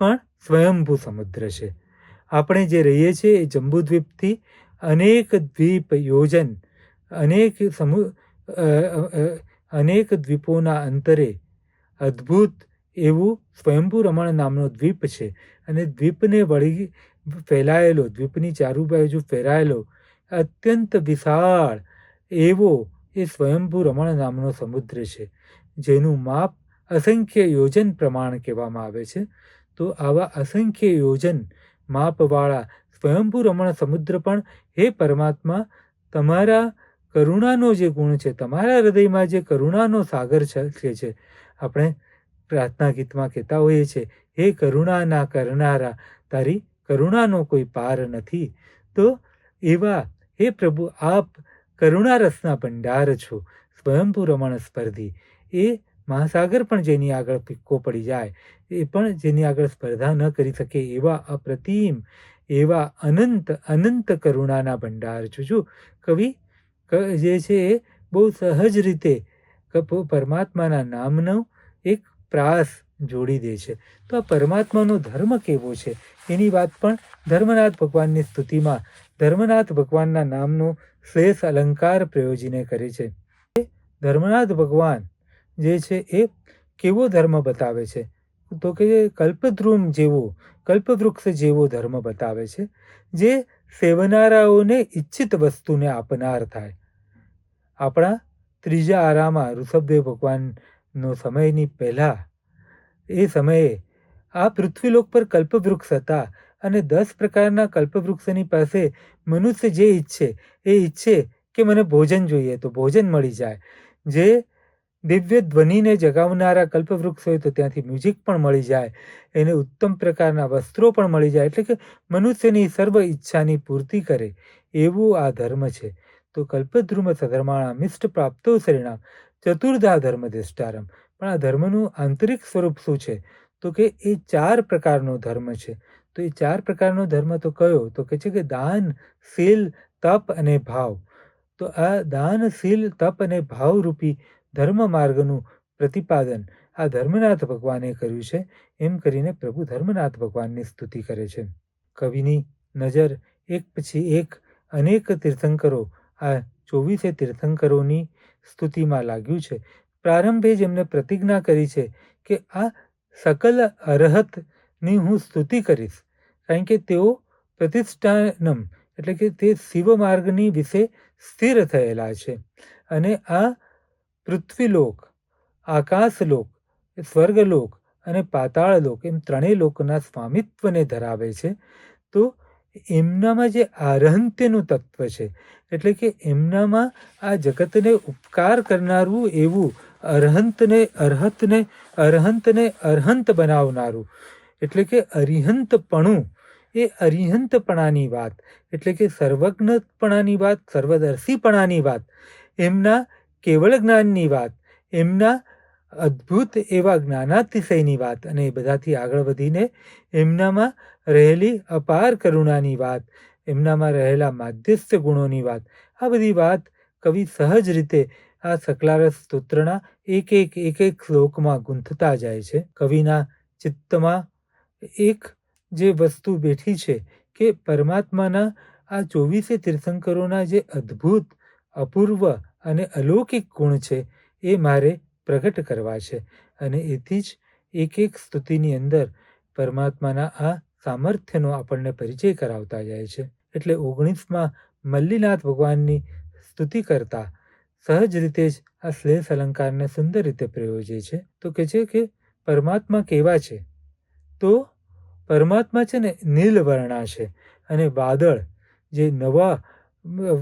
પણ સ્વયંભૂ સમુદ્ર છે. આપણે જે રહીએ છીએ એ જંબુદ્વીપથી અનેક દ્વીપ યોજન, અનેક દ્વીપોના અંતરે અદ્ભુત એવું સ્વયંભૂ રમણ નામનો દ્વીપ છે. અને દ્વીપને વળી ફેલાયેલો, દ્વીપની ચારુ બાજુ ફેલાયેલો અત્યંત વિશાળ એવો એ સ્વયંભૂ રમણ નામનો સમુદ્ર છે, જેનું માપ અસંખ્ય યોજન પ્રમાણ કહેવામાં આવે છે. તો આવા અસંખ્ય યોજન માપવાળા સ્વયંભૂ રમણ સમુદ્ર પણ હે પરમાત્મા, તમારા કરુણાનો જે ગુણ છે, તમારા હૃદયમાં જે કરુણાનો સાગર છે, આપણે પ્રાર્થના ગીતમાં કહેતા હોઈએ છીએ, હે કરુણાના કરનારા, તારી કરુણાનો કોઈ પાર નથી. તો એવા હે પ્રભુ, આપ કરુણારસના ભંડાર છો. સ્વયંભૂ રમણ સ્પર્ધી, એ મહાસાગર પણ જેની આગળ ફિક્કો પડી જાય, એ પણ જેની આગળ સ્પર્ધા ન કરી શકે એવા અપ્રતિમ, એવા અનંત કરુણાના ભંડાર છો. જો કવિ જે છે એ બહુ સહજ રીતે પરમાત્માના નામનો એક પ્રાસ જોડી દે છે. તો આ પરમાત્માનો ધર્મ કેવો છે એની વાત પણ ધર્મનાથ ભગવાનની સ્તુતિમાં ધર્મનાથ ભગવાનના નામનો શ્લેષ અલંકાર પ્રયોજીને કરે છે. ધર્મનાથ ભગવાન જે છે એ કેવો ધર્મ બતાવે છે, તો કે કલ્પદ્રુમ જેવો, કલ્પવૃક્ષ જેવો ધર્મ બતાવે છે, જે સેવનારાઓને ઈચ્છિત વસ્તુને આપનાર થાય. આપણા ત્રીજા આરામાં ઋષભદેવ ભગવાનનો સમયની પહેલાં, એ સમયે આ પૃથ્વીલોક પર કલ્પવૃક્ષ હતા અને 10 પ્રકારના કલ્પવૃક્ષની પાસે મનુષ્ય જે ઈચ્છે એ ઈચ્છે કે મને ભોજન જોઈએ તો ભોજન મળી જાય. જે દિવ્ય ધ્વનિને જગાવનારા કલ્પવૃક્ષ હોય તો ત્યાંથી મ્યુઝિક પણ મળી જાય, એને ઉત્તમ પ્રકારના વસ્ત્રો પણ મળી જાય, એટલે કે મનુષ્યની સર્વ ઈચ્છાની પૂર્તિ કરે એવું આ ધર્મ છે. તો કલ્પદ્રુમ સધર્માણામ મિષ્ટ પ્રાપ્તો શરીણામ ચતુર્ધા ધર્મ દિષ્ટારમ. પણ આ ધર્મનું આંતરિક સ્વરૂપ શું છે, તો કે એ 4 પ્રકારનો ધર્મ છે. તો એ 4 પ્રકારનો ધર્મ તો કયો, તો કે છે કે દાન, શીલ, તપ અને ભાવ. તો આ દાન, શીલ, તપ અને ભાવ રૂપી ધર્મ માર્ગનું પ્રતિપાદન આ ધર્મનાથ ભગવાને કર્યું છે. એમ કરીને પ્રભુ ધર્મનાથ ભગવાનની સ્તુતિ કરે છે. કવિની નજર એક પછી એક અનેક તીર્થંકરો, આ 24 તીર્થંકરોની સ્તુતિમાં લાગ્યું છે. પ્રારંભે જ એમને પ્રતિજ્ઞા કરી છે કે આ સકલ અરહતની હું સ્તુતિ કરીશ, કારણ કે તેઓ પ્રતિષ્ઠાનમ એટલે કે તે શિવ માર્ગની વિશે સ્થિર થયેલા છે. અને આ પૃથ્વીલોક, આકાશલોક, સ્વર્ગલોક અને પાતાળલોક એમ 3 લોકના સ્વામિત્વને ધરાવે છે. તો એમનામાં જે આરહંત્યનું તત્વ છે, એટલે કે એમનામાં આ જગતને ઉપકાર કરનારું એવું અરહંતને અરહંત બનાવનારું, એટલે કે અરિહંતપણું, એ અરિહંતપણાની વાત, એટલે કે સર્વજ્ઞપણાની વાત, સર્વદર્શીપણાની વાત, એમના કેવળ જ્ઞાનની વાત, એમના અદ્ભુત એવા જ્ઞાનાતિશયની વાત, અને એ બધાથી આગળ વધીને એમનામાં રહેલી અપાર કરુણાની વાત, એમનામાં રહેલા માધ્યસ્થ ગુણોની વાત, આ બધી વાત કવિ સહજ રીતે આ સકલારસ સ્તોત્રના એક શ્લોકમાં ગૂંથતા જાય છે. કવિના ચિત્તમાં એક જે વસ્તુ બેઠી છે કે પરમાત્માના આ 24 તીર્થંકરોના જે અદ્ભુત, અપૂર્વ અને અલૌકિક ગુણ છે એ મારે પ્રગટ કરવા છે, અને એથી જ એક સ્તુતિની અંદર પરમાત્માના આ સામર્થ્યનો આપણને પરિચય કરાવતા જાય છે. એટલે 19માં મલ્લીનાથ ભગવાનની સ્તુતિ કરતા સહજ રીતે જ આ શ્લેષ અલંકારને સુંદર રીતે પ્રયોજે છે. તો કહે છે કે પરમાત્મા કેવા છે? તો પરમાત્મા છે ને નીલવર્ણા છે, અને વાદળ જે નવા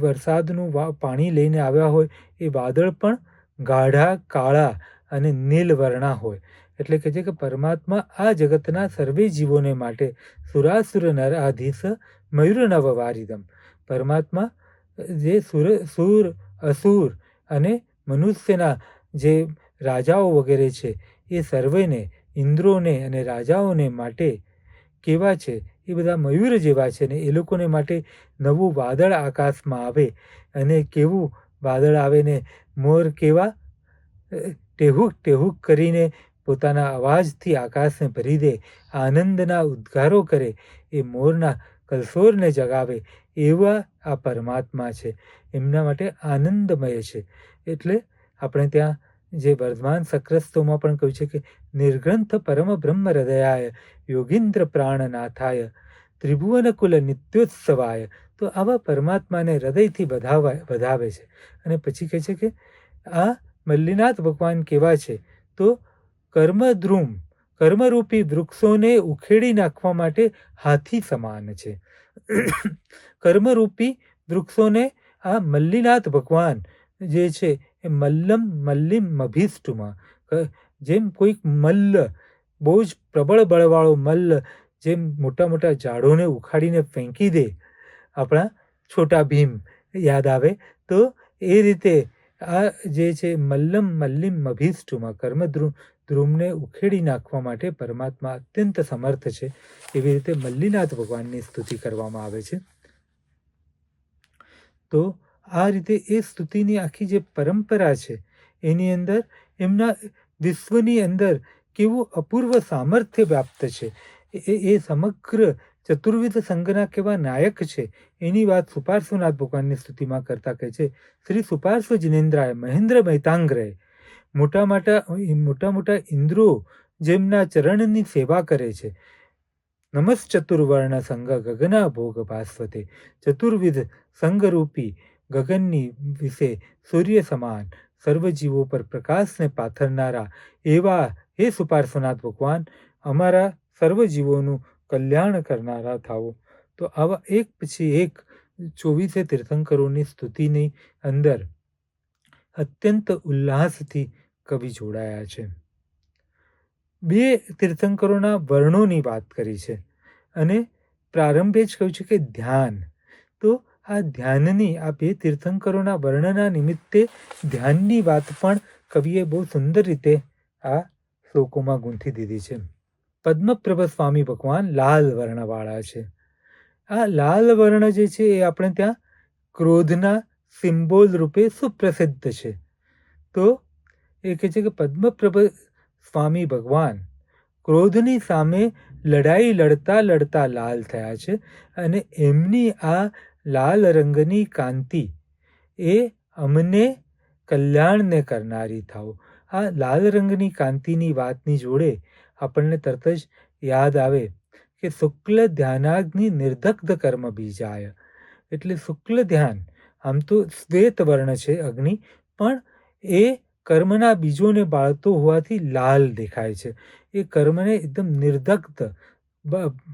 વરસાદનું પાણી લઈને આવ્યા હોય એ વાદળ પણ ગાઢા કાળા અને નીલવર્ણા હોય. એટલે કહે છે કે પરમાત્મા આ જગતના સર્વે જીવોને માટે સુરાસુર નરાધીશ મયુર નવ વારિદમ, પરમાત્મા જે સુર અસુર અને મનુષ્યના જે રાજાઓ વગેરે છે એ સર્વેને, ઇન્દ્રોને અને રાજાઓને માટે કેવા છે? એ બધા મયુર જેવા છે ને એ લોકોને માટે નવું વાદળ આકાશમાં આવે, અને કેવું વાદળ આવે ને મોર કેવા ટેહુક ટેહુક કરીને પોતાના અવાજથી આકાશને ભરી દે, આનંદના ઉદ્ગારો કરે, એ મોરના કલસોરને જગાવે, એવા આ પરમાત્મા છે. એમના માટે આનંદમય છે. એટલે આપણે ત્યાં જે વર્ધમાન સક્રસ્તોમાં પણ કહ્યું છે કે નિર્ગ્રંથ પરમ બ્રહ્મ હૃદયાય યોગીન્દ્ર પ્રાણનાથાય ત્રિભુવનકુલ નિત્યોત્સવાય. તો આવા પરમાત્માને હૃદયથી વધાવે છે. અને પછી કહે છે કે આ મલ્લીનાથ ભગવાન કેવા છે? તો કર્મરૂપી વૃક્ષોને ઉખેડી નાખવા માટે હાથી સમાન છે. કર્મરૂપી વૃક્ષોને આ મલ્લીનાથ ભગવાન જે છે એ મલ્લીમ અભિષ્ટુમાં, જેમ કોઈક મલ્લ, બહુ જ પ્રબળ બળવાળો મલ્લ જેમ મોટા મોટા ઝાડોને ઉખાડીને ફેંકી દે, આપણા છોટા ભીમ યાદ આવે, તો એ રીતે આ જે છે મલ્લીમ અભિષ્ટુમાં, ધ્રુમને ઉખેડી નાખવા માટે પરમાત્મા અત્યંત સમર્થ છે. એવી રીતે મલ્લીનાથ ભગવાનની સ્તુતિ કરવામાં આવે છે. તો આ રીતે એ સ્તુતિની આખી જે પરંપરા છે એની અંદર એમના વિશ્વની અંદર કેવું અપૂર્વ સામર્થ્ય વ્યાપ્ત છે, એ સમગ્ર ચતુર્વિધ સંઘના કેવા નાયક છે એની વાત સુપાર્શ્વનાથ ભગવાનની સ્તુતિમાં કરતા કહે છે, શ્રી સુપાર્શ્વ જિનેન્દ્રાય મહેન્દ્ર મૈતાંગ્રય, મોટા મોટા ઇન્દ્રો જેમના ચરણની સેવા કરે છે. નમશ્ચતુર્વર્ણ સંઘ ગગના ભોગ ભાસ્વતે, ચતુર્વિધ સંઘરૂપી ગગનની વિશે સૂર્ય સમાન સર્વજીવો પર પ્રકાશને પાથરનારા એવા હે સુપાર્શ્વનાથ ભગવાન, અમારા સર્વજીવોનું કલ્યાણ કરનારા થાઓ. તો આવા એક પછી એક 24 તીર્થંકરોની સ્તુતિની અંદર અત્યંત ઉલ્લાસથી કવિ જોડાયા છે. 2 તીર્થંકરોના વર્ણોની વાત કરી છે, અને પ્રારંભે જ કહ્યું છે કે ધ્યાન. તો આ ધ્યાનની, આ 2 તીર્થંકરોના વર્ણના નિમિત્તે ધ્યાનની વાત પણ કવિએ બહુ સુંદર રીતે આ શ્લોકોમાં ગૂંથી દીધી છે. પદ્મપ્રભ સ્વામી ભગવાન લાલ વર્ણવાળા છે. આ લાલ વર્ણ જે છે એ આપણે ત્યાં ક્રોધના સિમ્બોલ રૂપે સુપ્રસિદ્ધ છે. તો એ કહે છે કે પદ્મપ્રભ સ્વામી ભગવાન ક્રોધની સામે લડાઈ લડતા લડતા લાલ થયા છે, અને એમની આ લાલ રંગની કાંતિ એ અમને કલ્યાણને કરનારી થાઓ. આ લાલ રંગની કાંતિની વાતની જોડે આપણને તરત જ યાદ આવે કે શુક્લ ધ્યાનાગ્નિ નિર્દગ્ધ કર્મ બીજાય. એટલે શુક્લ ધ્યાન આમ તો શ્વેત વર્ણ છે અગ્નિ, પણ એ કર્મના બીજોને બાળતો હોવાથી લાલ દેખાય છે. એ કર્મને એકદમ નિર્દગ્ધ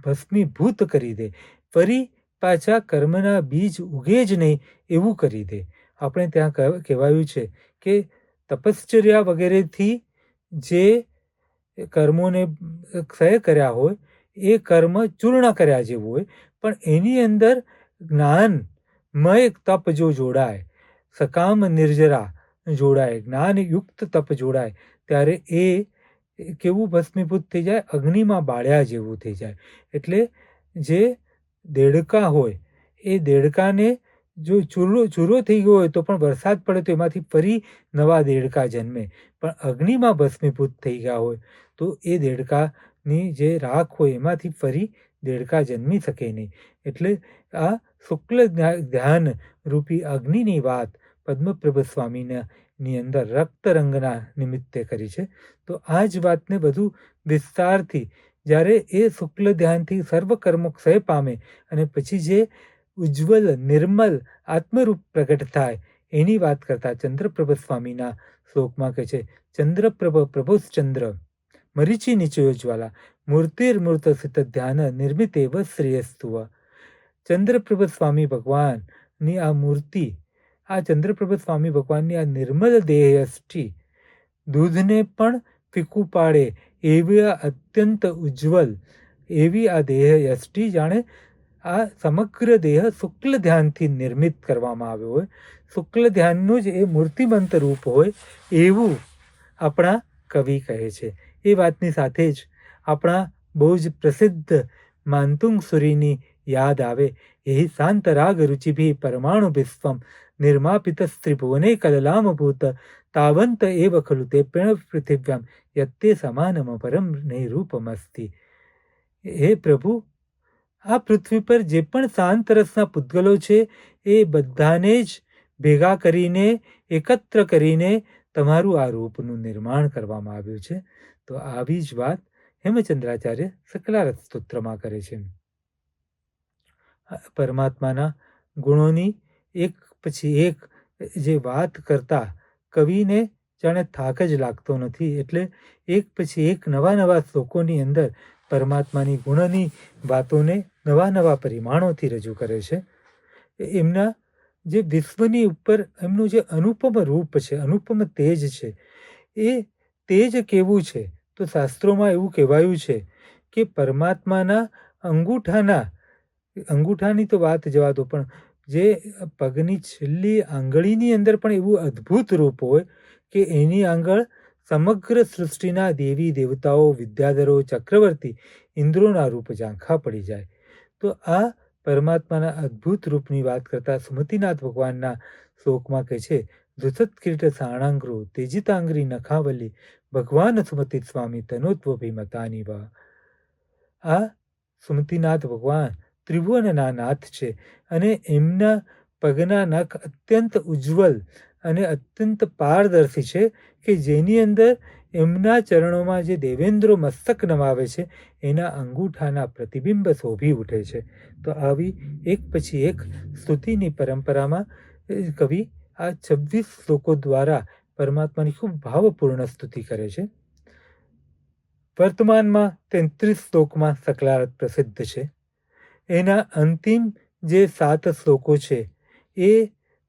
ભસ્મીભૂત કરી દે. ફરી પાછા કર્મના બીજ ઉગે જ નહીં એવું કરી દે. આપણે ત્યાં કહેવાયું છે કે તપશ્ચર્યા વગેરેથી જે કર્મોને ક્ષય કર્યા હોય એ કર્મ ચૂર્ણ કર્યા જેવું હોય, પણ એની અંદર જ્ઞાનમય તપ જો જોડાય, સકામ નિર્જરા જોડાય, જ્ઞાનયુક્ત તપ જોડાય, ત્યારે એ કેવું ભસ્મીભૂત થઈ જાય, અગ્નિમાં બાળ્યા જેવું થઈ જાય. એટલે જે દેડકા હોય એ દેડકાને જો ચૂરો થઈ ગયો હોય તો પણ વરસાદ પડે તો એમાંથી ફરી નવા દેડકા જન્મે, પણ અગ્નિમાં ભસ્મીભૂત થઈ ગયા હોય તો એ દેડકાની જે રાખ હોય એમાંથી ફરી દેડકા જન્મી શકે નહીં. એટલે આ શુક્લ ધ્યાન રૂપી અગ્નિની વાત પદ્મપ્રભ સ્વામીની અંદર રક્તરંગના નિમિત્તે કરી છે. તો આ જ વાતને વધુ વિસ્તારથી જ્યારે એ શુક્લ ધ્યાનથી સર્વ કર્મો ક્ષય પામે અને પછી જે ઉજ્જવલ નિર્મલ આત્મરૂપ પ્રગટ થાય એની વાત કરતા ચંદ્રપ્રભ સ્વામીના શ્લોકમાં કહે છે, ચંદ્રપ્રભ પ્રભુશ્ચંદ્ર મરીચી નિચયો જ્વાલા મૂર્તિર્મૂર્ત સિત ધ્યાન નિર્મિતેવ શ્રેયસ્તુવ. ચંદ્રપ્રભ સ્વામી ભગવાનની આ મૂર્તિ, આ ચંદ્રપ્રભ સ્વામી ભગવાનની આ નિર્મલ દેહયષ્ટિ દૂધને પણ ફીકું પાડે એવી અત્યંત ઉજ્જવલ એવી આ દેહયષ્ટિ, જાણે આ સમગ્ર દેહ શુક્લ ધ્યાનથી નિર્મિત કરવામાં આવ્યો હોય, શુક્લ ધ્યાનનું જ એ મૂર્તિમંત રૂપ હોય એવું આપણા કવિ કહે છે. એ વાતની સાથે જ આપણા બહુ જ પ્રસિદ્ધ માંતુંગ સુરીની યાદ આવે. એ શાંત રાગ રુચિભી પરમાણુ વિશ્વમ નિર્માપિત સ્ત્રીભુવને કલલામભૂત તાવંત એવ ખલુ તે પૃથિવ્યામ યત્તે સમાનમ પરમ નૈરૂપમસ્તિ. હે પ્રભુ, આ પૃથ્વી પર જે પણ શાંત રસના પૂતગલો છે એ બધાને જ ભેગા કરીને, એકત્ર કરીને તમારું આ રૂપનું નિર્માણ કરવામાં આવ્યું છે. તો આવી જ વાત હેમચંદ્રાચાર્ય સકલારથ સ્તોત્રમાં કરે છે. પરમાત્માના ગુણોની એક પછી એક જે વાત કરતા કવિને જાણે થાક જ લાગતો નથી. એટલે એક પછી એક નવા નવા શ્લોકોની અંદર પરમાત્માની ગુણની વાતોને નવા નવા પરિમાણોથી રજૂ કરે છે. એમના જે વિશ્વની ઉપર એમનું જે અનુપમ રૂપ છે, અનુપમ તેજ છે, એ તેજ કેવું છે તો શાસ્ત્રોમાં એવું કહેવાયું છે કે પરમાત્માના અંગૂઠાની તો વાત જવા દો, પણ જે પગની છેલ્લી આંગળીની અંદર પણ એવું અદ્ભુત રૂપ હોય કે એની આંગળ સમગ્ર સૃષ્ટિના દેવી દેવતાઓ, વિદ્યાધરો, ચક્રવર્તી, ઇન્દ્રોના રૂપ ઝાંખા પડી જાય. તો આ પરમાત્માના અદ્ભુત રૂપની વાત કરતા સુમતિનાથ ભગવાનના શ્લોકમાં કહે છે, ધૃસત કિરીટ સાણાંગ્રો તેજિતાંગ્રી નખાવલી ભગવાન સુમતિ સ્વામી તનોત્વભિમતાની વા. આ સુમતિનાથ ભગવાન ત્રિભુવનના નાથ છે અને એમના પગના નખ અત્યંત ઉજ્જવલ અને અત્યંત પારદર્શી છે કે જેની અંદર એમના ચરણોમાં જે દેવેન્દ્રો મસ્તક નમાવે છે એના અંગૂઠાના પ્રતિબિંબ શોભી ઉઠે છે. તો આવી એક પછી એક સ્તુતિની પરંપરામાં કવિ આ 26 શ્લોકો દ્વારા પરમાત્માની ખૂબ ભાવપૂર્ણ સ્તુતિ કરે છે. વર્તમાનમાં 33 શ્લોકમાં સકલારથ પ્રસિદ્ધ છે. એના અંતિમ જે 7 શ્લોકો છે એ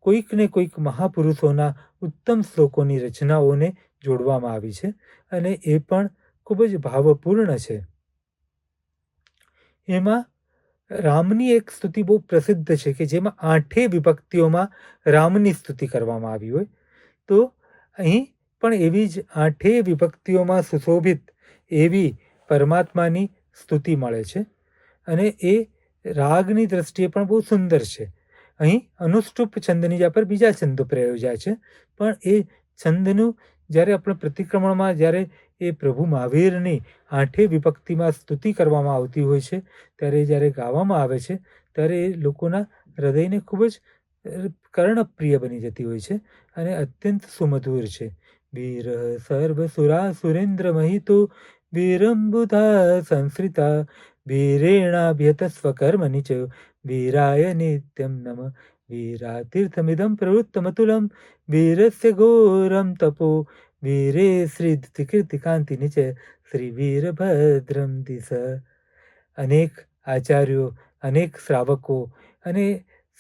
કોઈક ને કોઈક મહાપુરુષોના ઉત્તમ શ્લોકોની રચનાઓને જોડવામાં આવી છે અને એ પણ ખૂબ જ ભાવપૂર્ણ છે. એમાં રામની એક સ્તુતિ બહુ પ્રસિદ્ધ છે કે જેમાં 8 વિભક્તિઓમાં રામની સ્તુતિ કરવામાં આવી હોય. તો અહીં પણ એવી જ 8 વિભક્તિઓમાં સુશોભિત એવી પરમાત્માની સ્તુતિ મળે છે અને એ રાગની દ્રષ્ટિએ પણ બહુ સુંદર છે. અહીં અનુષ્ટુપ છંદની જગ્યા પર બીજા છંદો પ્રયોજાય છે, પણ એ છંદનું જ્યારે આપણે પ્રતિક્રમણમાં જ્યારે એ પ્રભુ મહાવીરની 8 વિભક્તિમાં સ્તુતિ કરવામાં આવતી હોય છે ત્યારે જ્યારે ગાવામાં આવે છે ત્યારે એ લોકોના હૃદયને ખૂબ જ કર્ણપ્રિય બની જતી હોય છે અને અત્યંત સુમધુર છે. વીર સર્વ સુરા સુરેન્દ્ર મહિતો વીરંબુધા સંશ્રિતા વીરેણાભ્યત સ્વકર્મ નિચ વીરાય નિત્યમ નમ વીરાતીર્થમિદમ પ્રવૃત્તમતુલમ વીરસ્ય ઘોરમ તપો વીરે શ્રી કીર્તિકાંતિ નિચ શ્રી વીરભદ્રમ દિશ. અનેક આચાર્યો, અનેક શ્રાવકો અને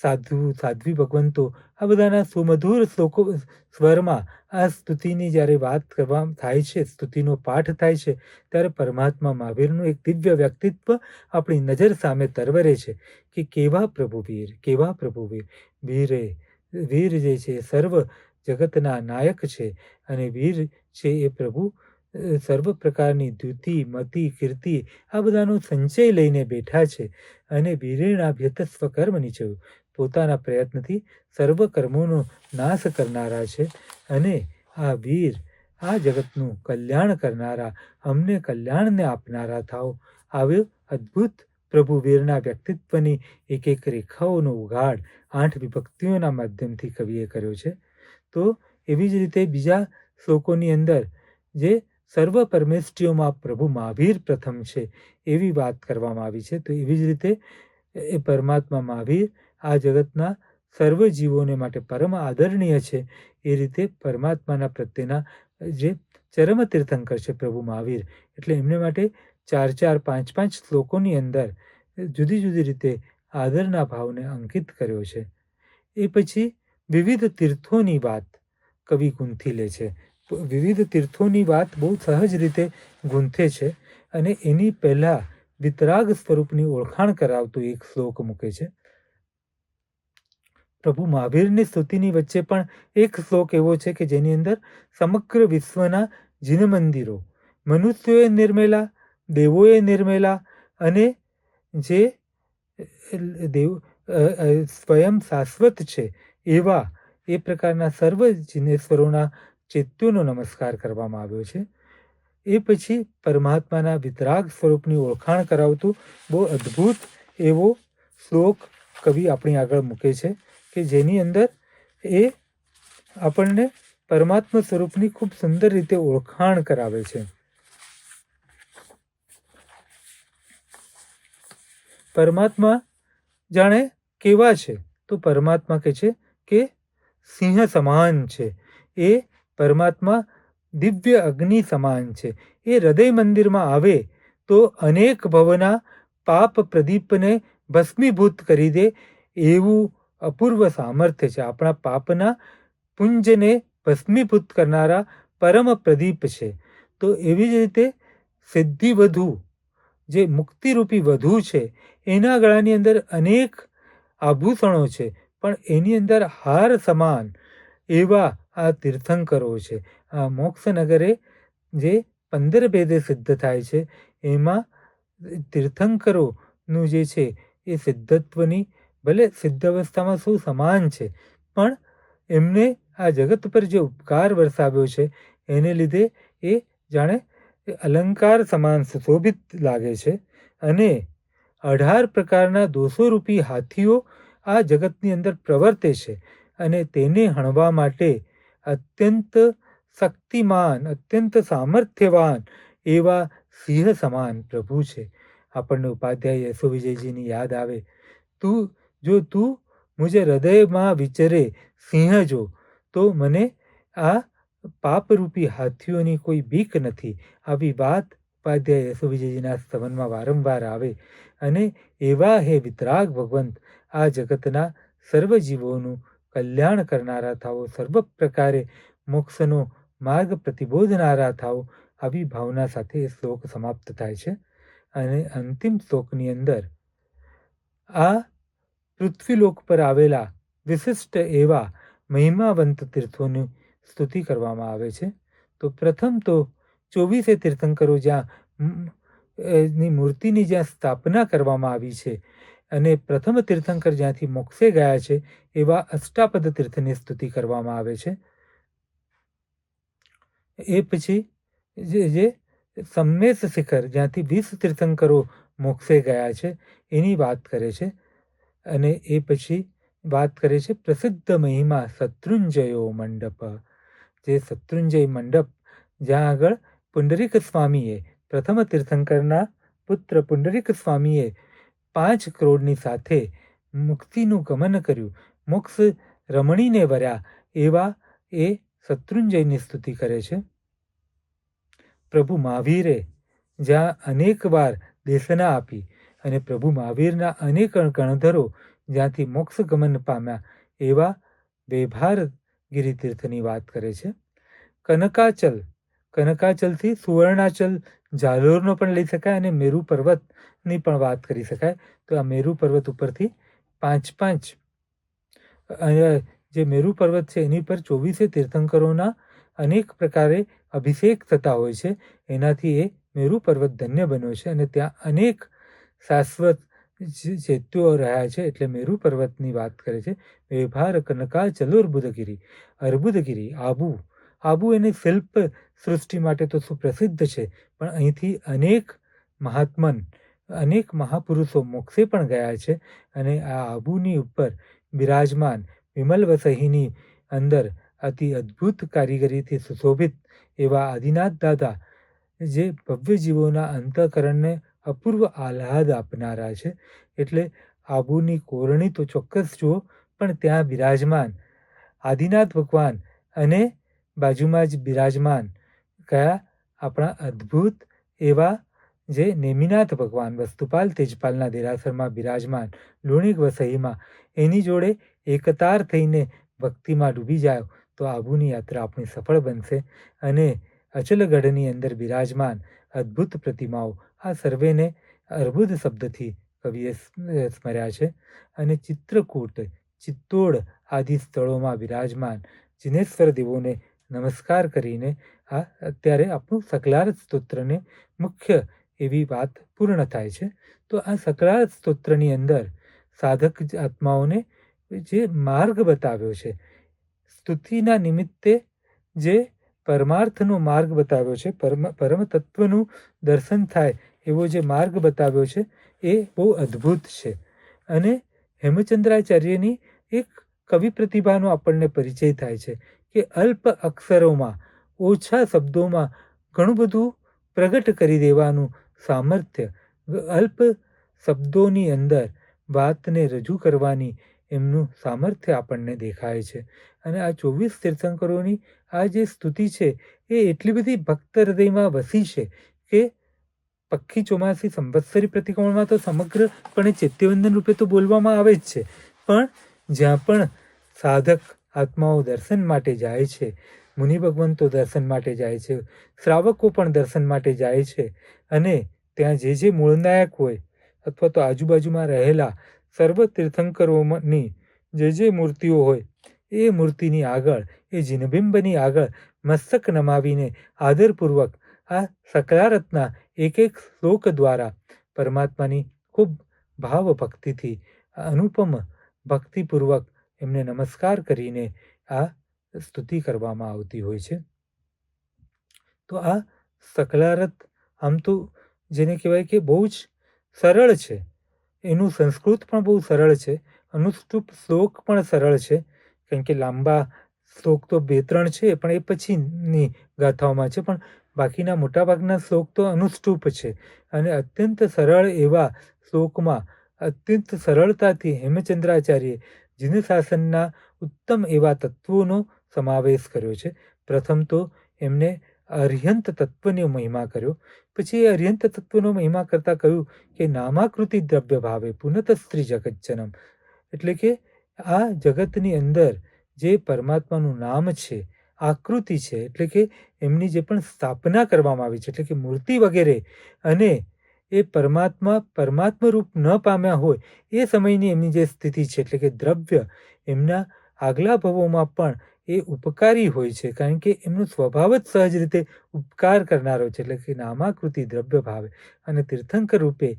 સાધ્વી ભગવંતો આ બધાના સુમધુર શ્લોકો સ્વરમાં આ સ્તુતિની જ્યારે વાત કરવા થાય છે, સ્તુતિનો પાઠ થાય છે, ત્યારે પરમાત્મા મહાવીરનું એક દિવ્ય વ્યક્તિત્વ આપણી નજર સામે તરવરે છે કે કેવા પ્રભુવીર, કેવા પ્રભુવીર. વીર જે છે એ સર્વ જગતના નાયક છે અને વીર છે એ પ્રભુ સર્વ પ્રકારની દ્યુતિ, મતિ, કીર્તિ આ બધાનો સંચય લઈને બેઠા છે અને વીરેણાભ્યતસ્વ કર્મ નીચયું, પોતાના પ્રયત્નથી સર્વ કર્મોનો નાશ કરનારા છે અને આ વીર આ જગતનું કલ્યાણ કરનારા, અમને કલ્યાણને આપનારા થાઓ. આવ્યો અદ્ભુત પ્રભુ વીરના વ્યક્તિત્વની એક એક રેખાઓનો ઉઘાડ 8 વિભક્તિઓના માધ્યમથી કવિએ કર્યો છે. તો એવી જ રીતે બીજા શ્લોકોની અંદર જે સર્વ પરમેષ્ટિઓમાં પ્રભુ મહાવીર પ્રથમ છે એવી વાત કરવામાં આવી છે. તો એવી જ રીતે એ પરમાત્મા મહાવીર આ જગતના સર્વ જીવોને માટે પરમ આદરણીય છે. એ રીતે પરમાત્માના પ્રત્યેના જે ચરમ તીર્થંકર છે પ્રભુ મહાવીર, એટલે એમને માટે 4-4, 5-5 શ્લોકોની અંદર જુદી જુદી રીતે આદરના ભાવને અંકિત કર્યો છે. એ પછી વિવિધ તીર્થોની વાત કવિ ગૂંથી લે છે. વિવિધ તીર્થોની વાત બહુ સહજ રીતે ગૂંથે છે અને એની પહેલા વિતરાગ સ્વરૂપની ઓળખાણ કરાવતો એક શ્લોક મૂકે છે. પ્રભુ મહાવીરની સ્તુતિની વચ્ચે પણ એક શ્લોક એવો છે કે જેની અંદર સમગ્ર વિશ્વના જીન મંદિરો, મનુષ્યોએ નિર્મેલા, દેવોએ નિર્મેલા અને જે સ્વયં શાશ્વત છે એવા એ પ્રકારના સર્વ જીનેશ્વરોના ચૈત્યોનો નમસ્કાર કરવામાં આવ્યો છે. એ પછી પરમાત્માના વિતરાગ સ્વરૂપની ઓળખાણ કરાવતું બહુ અદ્ભુત એવો શ્લોક કવિ આપણી આગળ મૂકે છે કે જેની અંદર એ આપણને પરમાત્મા સ્વરૂપની ખૂબ સુંદર રીતે ઓળખાણ કરાવે છે. પરમાત્મા જાણે કેવા છે? તો પરમાત્મા કહે છે કે સિંહ સમાન છે. એ પરમાત્મા દિવ્ય અગ્નિ સમાન છે. એ હૃદય મંદિરમાં આવે તો અનેક ભવના પાપ પ્રદીપને ભસ્મીભૂત કરી દે એવું અપૂર્વ સામર્થ્ય છે. આપણા પાપના પુંજને ભસ્મીભૂત કરનારા પરમ પ્રદીપ છે. તો એવી જ રીતે સિદ્ધિ વધુ, જે મુક્તિરૂપી વધુ છે, એના ગળાની અંદર અનેક આભૂષણો છે, પણ એની અંદર હાર સમાન એવા આ તીર્થંકરો છે. આ મોક્ષનગરે જે 15 ભેદે સિદ્ધ થાય છે એમાં તીર્થંકરોનું જે છે એ સિદ્ધત્વની, ભલે સિદ્ધ અવસ્થામાં સૌ સમાન છે, પણ એમને આ જગત પર જે ઉપકાર વરસાવ્યો છે એને લીધે એ જાણે અલંકાર સમાન સુશોભિત લાગે છે. અને 18 પ્રકારના દોષોરૂપી હાથીઓ આ જગતની અંદર પ્રવર્તે છે અને તેને હણવા માટે અત્યંત શક્તિમાન, અત્યંત સામર્થ્યવાન એવા સિંહ સમાન પ્રભુ છે. આપણને ઉપાધ્યાય યશો વિજયજીની યાદ આવે, તું મુજે હૃદયમાં વિચરે સિંહ જો, તો મને આ પાપરૂપી હાથીઓની કોઈ બીક નથી. આવી વાત ઉપાધ્યાય યશો વિજયજીના સ્તવનમાં વારંવાર આવે. અને એવા હે વિતરાગ ભગવંત, આ જગતના સર્વ જીવોનું કલ્યાણ કરનારા થાઓ, સર્વ પ્રકારે મોક્ષનો માર્ગ પ્રતિબોધનારા થાઓ. આવી ભાવના સાથે એ શ્લોક સમાપ્ત થાય છે. અને અંતિમ શ્લોકની અંદર આ પૃથ્વીલોક પર આવેલા વિશિષ્ટ એવા મહિમાવંત તીર્થોની સ્તુતિ કરવામાં આવે છે. તો પ્રથમ તો 24 તીર્થંકરો જ્યાં ની મૂર્તિની જ્યાં સ્થાપના કરવામાં આવી છે અને પ્રથમ તીર્થંકર જ્યાંથી મોક્ષે ગયા છે એવા અષ્ટાપદ તીર્થની સ્તુતિ કરવામાં આવે છે. એ પછી જે સમ્મેશ શિખર જ્યાંથી 20 તીર્થંકરો મોક્ષે ગયા છે એની વાત કરે છે. અને એ પછી વાત કરે છે પ્રસિદ્ધ મહિમા શત્રુંજયો મંડપ. જે શત્રુંજય મંડપ જ્યાં આગળ પુંડરીક સ્વામીએ, પ્રથમ તીર્થંકરના પુત્ર પુંડરીક સ્વામીએ 5 કરોડની સાથે મુક્તિનું ગમન કર્યું, મોક્ષ રમણીને વર્યા, એવા એ શત્રુંજયની સ્તુતિ કરે છે. પ્રભુ મહાવીરે જ્યાં અનેક વાર દેશના આપી અને પ્રભુ મહાવીરના અનેક ગણધરો જ્યાંથી મોક્ષ ગમન પામ્યા એવા વ્યવહારગીરી તીર્થની વાત કરે છે. કનકાચલથી સુવર્ણાચલ જાલોરનો પણ લઈ શકાય અને મેરુ પર્વતની પણ વાત કરી શકાય. તો આ મેરુ પર્વત ઉપરથી 5 જે મેરુ પર્વત છે એની પર 24 તીર્થંકરોના અનેક પ્રકારે અભિષેક થતા હોય છે. એનાથી એ મેરુ પર્વત ધન્ય બન્યો છે અને ત્યાં અનેક શાશ્વત ચેત્યો રહ્યા છે. એટલે મેરુ પર્વતની વાત કરે છે. વ્યવહાર અર્બુદગીરી આબુ એની શિલ્પ સૃષ્ટિ માટે તો સુપ્રસિદ્ધ છે, પણ અહીંથી અનેક મહાપુરુષો મોક્ષે પણ ગયા છે. અને આ આબુની ઉપર બિરાજમાન વિમલ વસહીની અંદર અતિ અદ્ભુત કારીગરીથી સુશોભિત એવા આદિનાથ દાદા જે ભવ્ય જીવોના અંતઃકરણને અપૂર્વ આહ્લાદ આપનારા છે. એટલે આબુની કોરણી તો ચોક્કસ જુઓ, પણ ત્યાં બિરાજમાન આદિનાથ ભગવાન અને બાજુમાં જ બિરાજમાન કયા આપણા અદ્ભુત એવા જે નેમિનાથ ભગવાન વસ્તુપાલ તેજપાલના દેરાસરમાં બિરાજમાન લુણિક વસહીમાં એની જોડે એકતાર થઈને ભક્તિમાં ડૂબી જાય તો આબુની યાત્રા આપણી સફળ બનશે. અને અચલગઢની અંદર બિરાજમાન અદ્ભુત પ્રતિમાઓ, આ સર્વેને અર્બુદ શબ્દથી કવિએ સ્મર્યા છે. અને ચિત્રકૂટ, ચિત્તોડ આદિ સ્થળોમાં બિરાજમાન જિનેશ્વર દેવોને નમસ્કાર કરીને આ અત્યારે આપણું સકલારત સ્તોત્રને મુખ્ય એવી વાત પૂર્ણ થાય છે. તો આ સકલારત સ્તોત્રની અંદર સાધક આત્માઓને જે માર્ગ બતાવ્યો છે, સ્તુતિના નિમિત્તે જે પરમાર્થનો માર્ગ બતાવ્યો છે, પરમ તત્વનું દર્શન થાય એવો જે માર્ગ બતાવ્યો છે એ બહુ અદ્ભુત છે. અને હેમચંદ્રાચાર્યની એક કવિ પ્રતિભાનો આપણને પરિચય થાય છે કે અલ્પ અક્ષરોમાં ઓછા શબ્દોમાં ઘણું બધું પ્રગટ કરી દેવાનું સામર્થ્ય, અલ્પ શબ્દોની અંદર વાતને રજૂ કરવાની એમનું સામર્થ્ય આપણને દેખાય છે. અને આ 24 તીર્થંકરોની આ જે સ્તુતિ છે એ એટલી બધી ભક્ત હૃદયમાં વસી છે કે પક્ષી ચોમાસી સંવત્સરી પ્રતિક્રમણમાં તો સમગ્રપણે ચૈત્યવંદન રૂપે તો બોલવામાં આવે જ છે, પણ જ્યાં પણ સાધક આત્માઓ દર્શન માટે જાય છે, મુનિ ભગવંતો દર્શન માટે જાય છે, શ્રાવકો પણ દર્શન માટે જાય છે, અને ત્યાં જે મૂળનાયક હોય અથવા તો આજુબાજુમાં રહેલા સર્વ તીર્થંકરોની જે મૂર્તિઓ હોય એ મૂર્તિની આગળ, એ જિનબિંબની આગળ મસ્તક નમાવીને આદરપૂર્વક આ સકલારતના એક શ્લોક દ્વારા પરમાત્માની ખૂબ ભાવ ભક્તિથી અનુપમ ભક્તિપૂર્વક એમને નમસ્કાર કરીને આ સ્તુતિ કરવામાં આવતી હોય છે. તો આ સકલારત આમ તો જેને કહેવાય કે બહુ જ સરળ છે, એનું સંસ્કૃત પણ બહુ સરળ છે, અનુષ્ટુપ શ્લોક પણ સરળ છે, કારણ કે લાંબા શ્લોક તો 2-3 છે પણ એ પછીની ગાથાઓમાં છે, પણ બાકીના મોટાભાગના શ્લોક તો અનુષ્ટુપ છે. અને અત્યંત સરળ એવા શ્લોકમાં અત્યંત સરળતાથી હેમચંદ્રાચાર્યે જીન શાસનના ઉત્તમ એવા તત્વોનો સમાવેશ કર્યો છે. પ્રથમ તો એમને અર્યંત તત્વનો મહિમા કર્યો, પછી એ અર્યંત તત્વનો મહિમા કરતાં કહ્યું કે નામાકૃતિ દ્રવ્ય ભાવે પુનઃ સ્ત્રી જગજ્જનમ, એટલે કે આ જગતની અંદર જે પરમાત્માનું નામ છે, આકૃતિ છે, એટલે કે એમની જે પણ સ્થાપના કરવામાં આવી છે, એટલે કે મૂર્તિ વગેરે, અને એ પરમાત્મા રૂપ ન પામ્યા હોય એ સમયની એમની જે સ્થિતિ છે, એટલે કે દ્રવ્ય એમના આગલા ભવોમાં પણ એ ઉપકારી હોય છે, કારણ કે એમનો સ્વભાવ જ સહજ રીતે ઉપકાર કરનારો છે. એટલે કે નામાકૃતિ દ્રવ્ય ભાવે અને તીર્થંકર રૂપે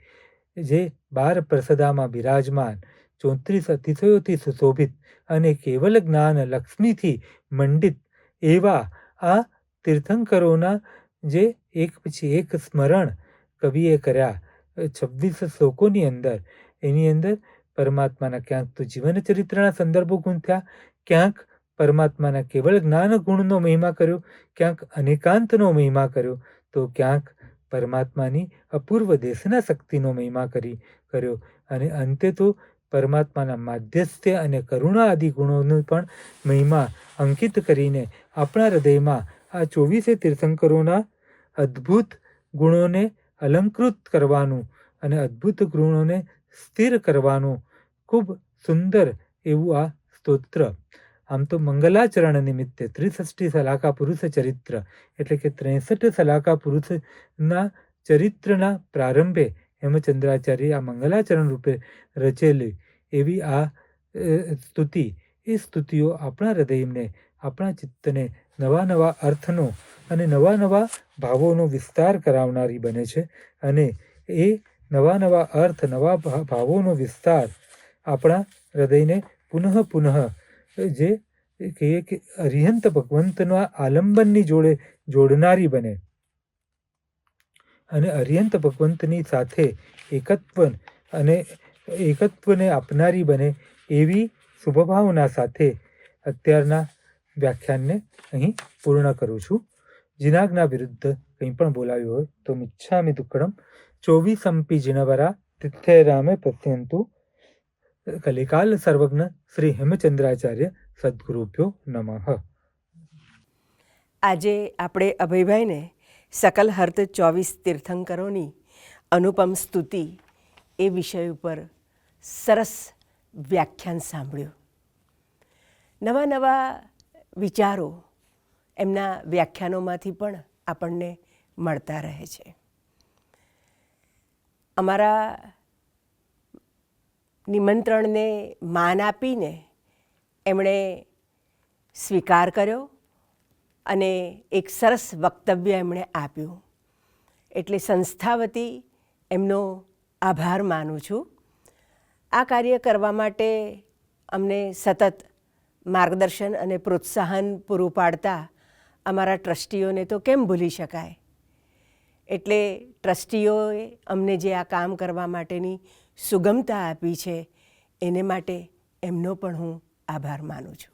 જે 12 પ્રસદામાં બિરાજમાન 34 અતિશયોથી સુશોભિત અને કેવલ જ્ઞાન લક્ષ્મીથી મંડિત એવા આ તીર્થંકરોના જે એક પછી એક સ્મરણ કવિએ કર્યા 26 શ્લોકોની અંદર, એની અંદર પરમાત્માના ક્યાંક તો જીવન ચરિત્રના સંદર્ભો ગૂંથ્યા, ક્યાંક પરમાત્માના કેવળ જ્ઞાન ગુણનો મહિમા કર્યો, ક્યાંક અનેકાંતનો મહિમા કર્યો, તો ક્યાંક પરમાત્માની અપૂર્વ દેશના શક્તિનો મહિમા કર્યો, અને અંતે તો પરમાત્માના માધ્યસ્થ્ય અને કરુણા આદિ ગુણોનો પણ મહિમા અંકિત કરીને આપણા હૃદયમાં આ 24 તીર્થંકરોના અદ્ભુત ગુણોને અલંકૃત કરવાનું અને અદ્ભુત ગુણોને સ્થિર કરવાનું ખૂબ સુંદર એવું આ સ્તોત્ર. આમ તો મંગલાચરણ નિમિત્તે 63 સલાકા પુરુષ ચરિત્ર એટલે કે 63 સલાકા પુરુષના ચરિત્રના પ્રારંભે હેમચંદ્રાચાર્ય આ મંગલાચરણ રૂપે રચેલી એવી આ સ્તુતિ, એ સ્તુતિઓ આપણા હૃદયને, આપણા ચિત્તને નવા નવા અર્થનો અને નવા નવા ભાવોનો વિસ્તાર કરાવનારી બને છે. અને એ નવા નવા અર્થ, નવા ભાવોનો વિસ્તાર આપણા હૃદયને પુનઃ પુનઃ જે કહીએ કે અરિહંત ભગવંતના આલંબનની જોડે જોડનારી બને અને અરિહંત ભગવંતની સાથે એકત્વને આપનારી બને એવી શુભભાવના સાથે અત્યારના વ્યાખ્યાનને અહીં પૂર્ણ કરું છું. જીનાજ્ઞા વિરુદ્ધ કંઈ પણ બોલાયું હોય તો મિચ્છામિ દુક્કડમ. 24 જીનવરા તિથ્યરામે પશ્યંતુ. કલિકાલ સર્વજ્ઞ શ્રી હેમચંદ્રાચાર્ય સદ્ગુરુભ્યો નમઃ. આજે આપણે અભયભાઈને સકલ હર્ત 24 તીર્થંકરોની અનુપમ સ્તુતિ એ વિષય ઉપર સરસ વ્યાખ્યાન સાંભળ્યું. નવા નવા વિચારો એમના વ્યાખ્યાનોમાંથી પણ આપણને મળતા રહે છે. અમારા નિમંત્રણને માન આપીને એમણે સ્વીકાર કર્યો અને એક સરસ વક્તવ્ય એમણે આપ્યું. એટલે સંસ્થા વતી એમનો આભાર માનું છું. આ કાર્ય કરવા માટે અમને સતત માર્ગદર્શન અને પ્રોત્સાહન પૂરું પાડતા અમારા ટ્રસ્ટીઓને તો કેમ ભૂલી શકાય. એટલે ટ્રસ્ટીઓએ અમને જે આ કામ કરવા માટેની સુગમતા આપી છે એને માટે એમનો પણ હું આભાર માનું છું.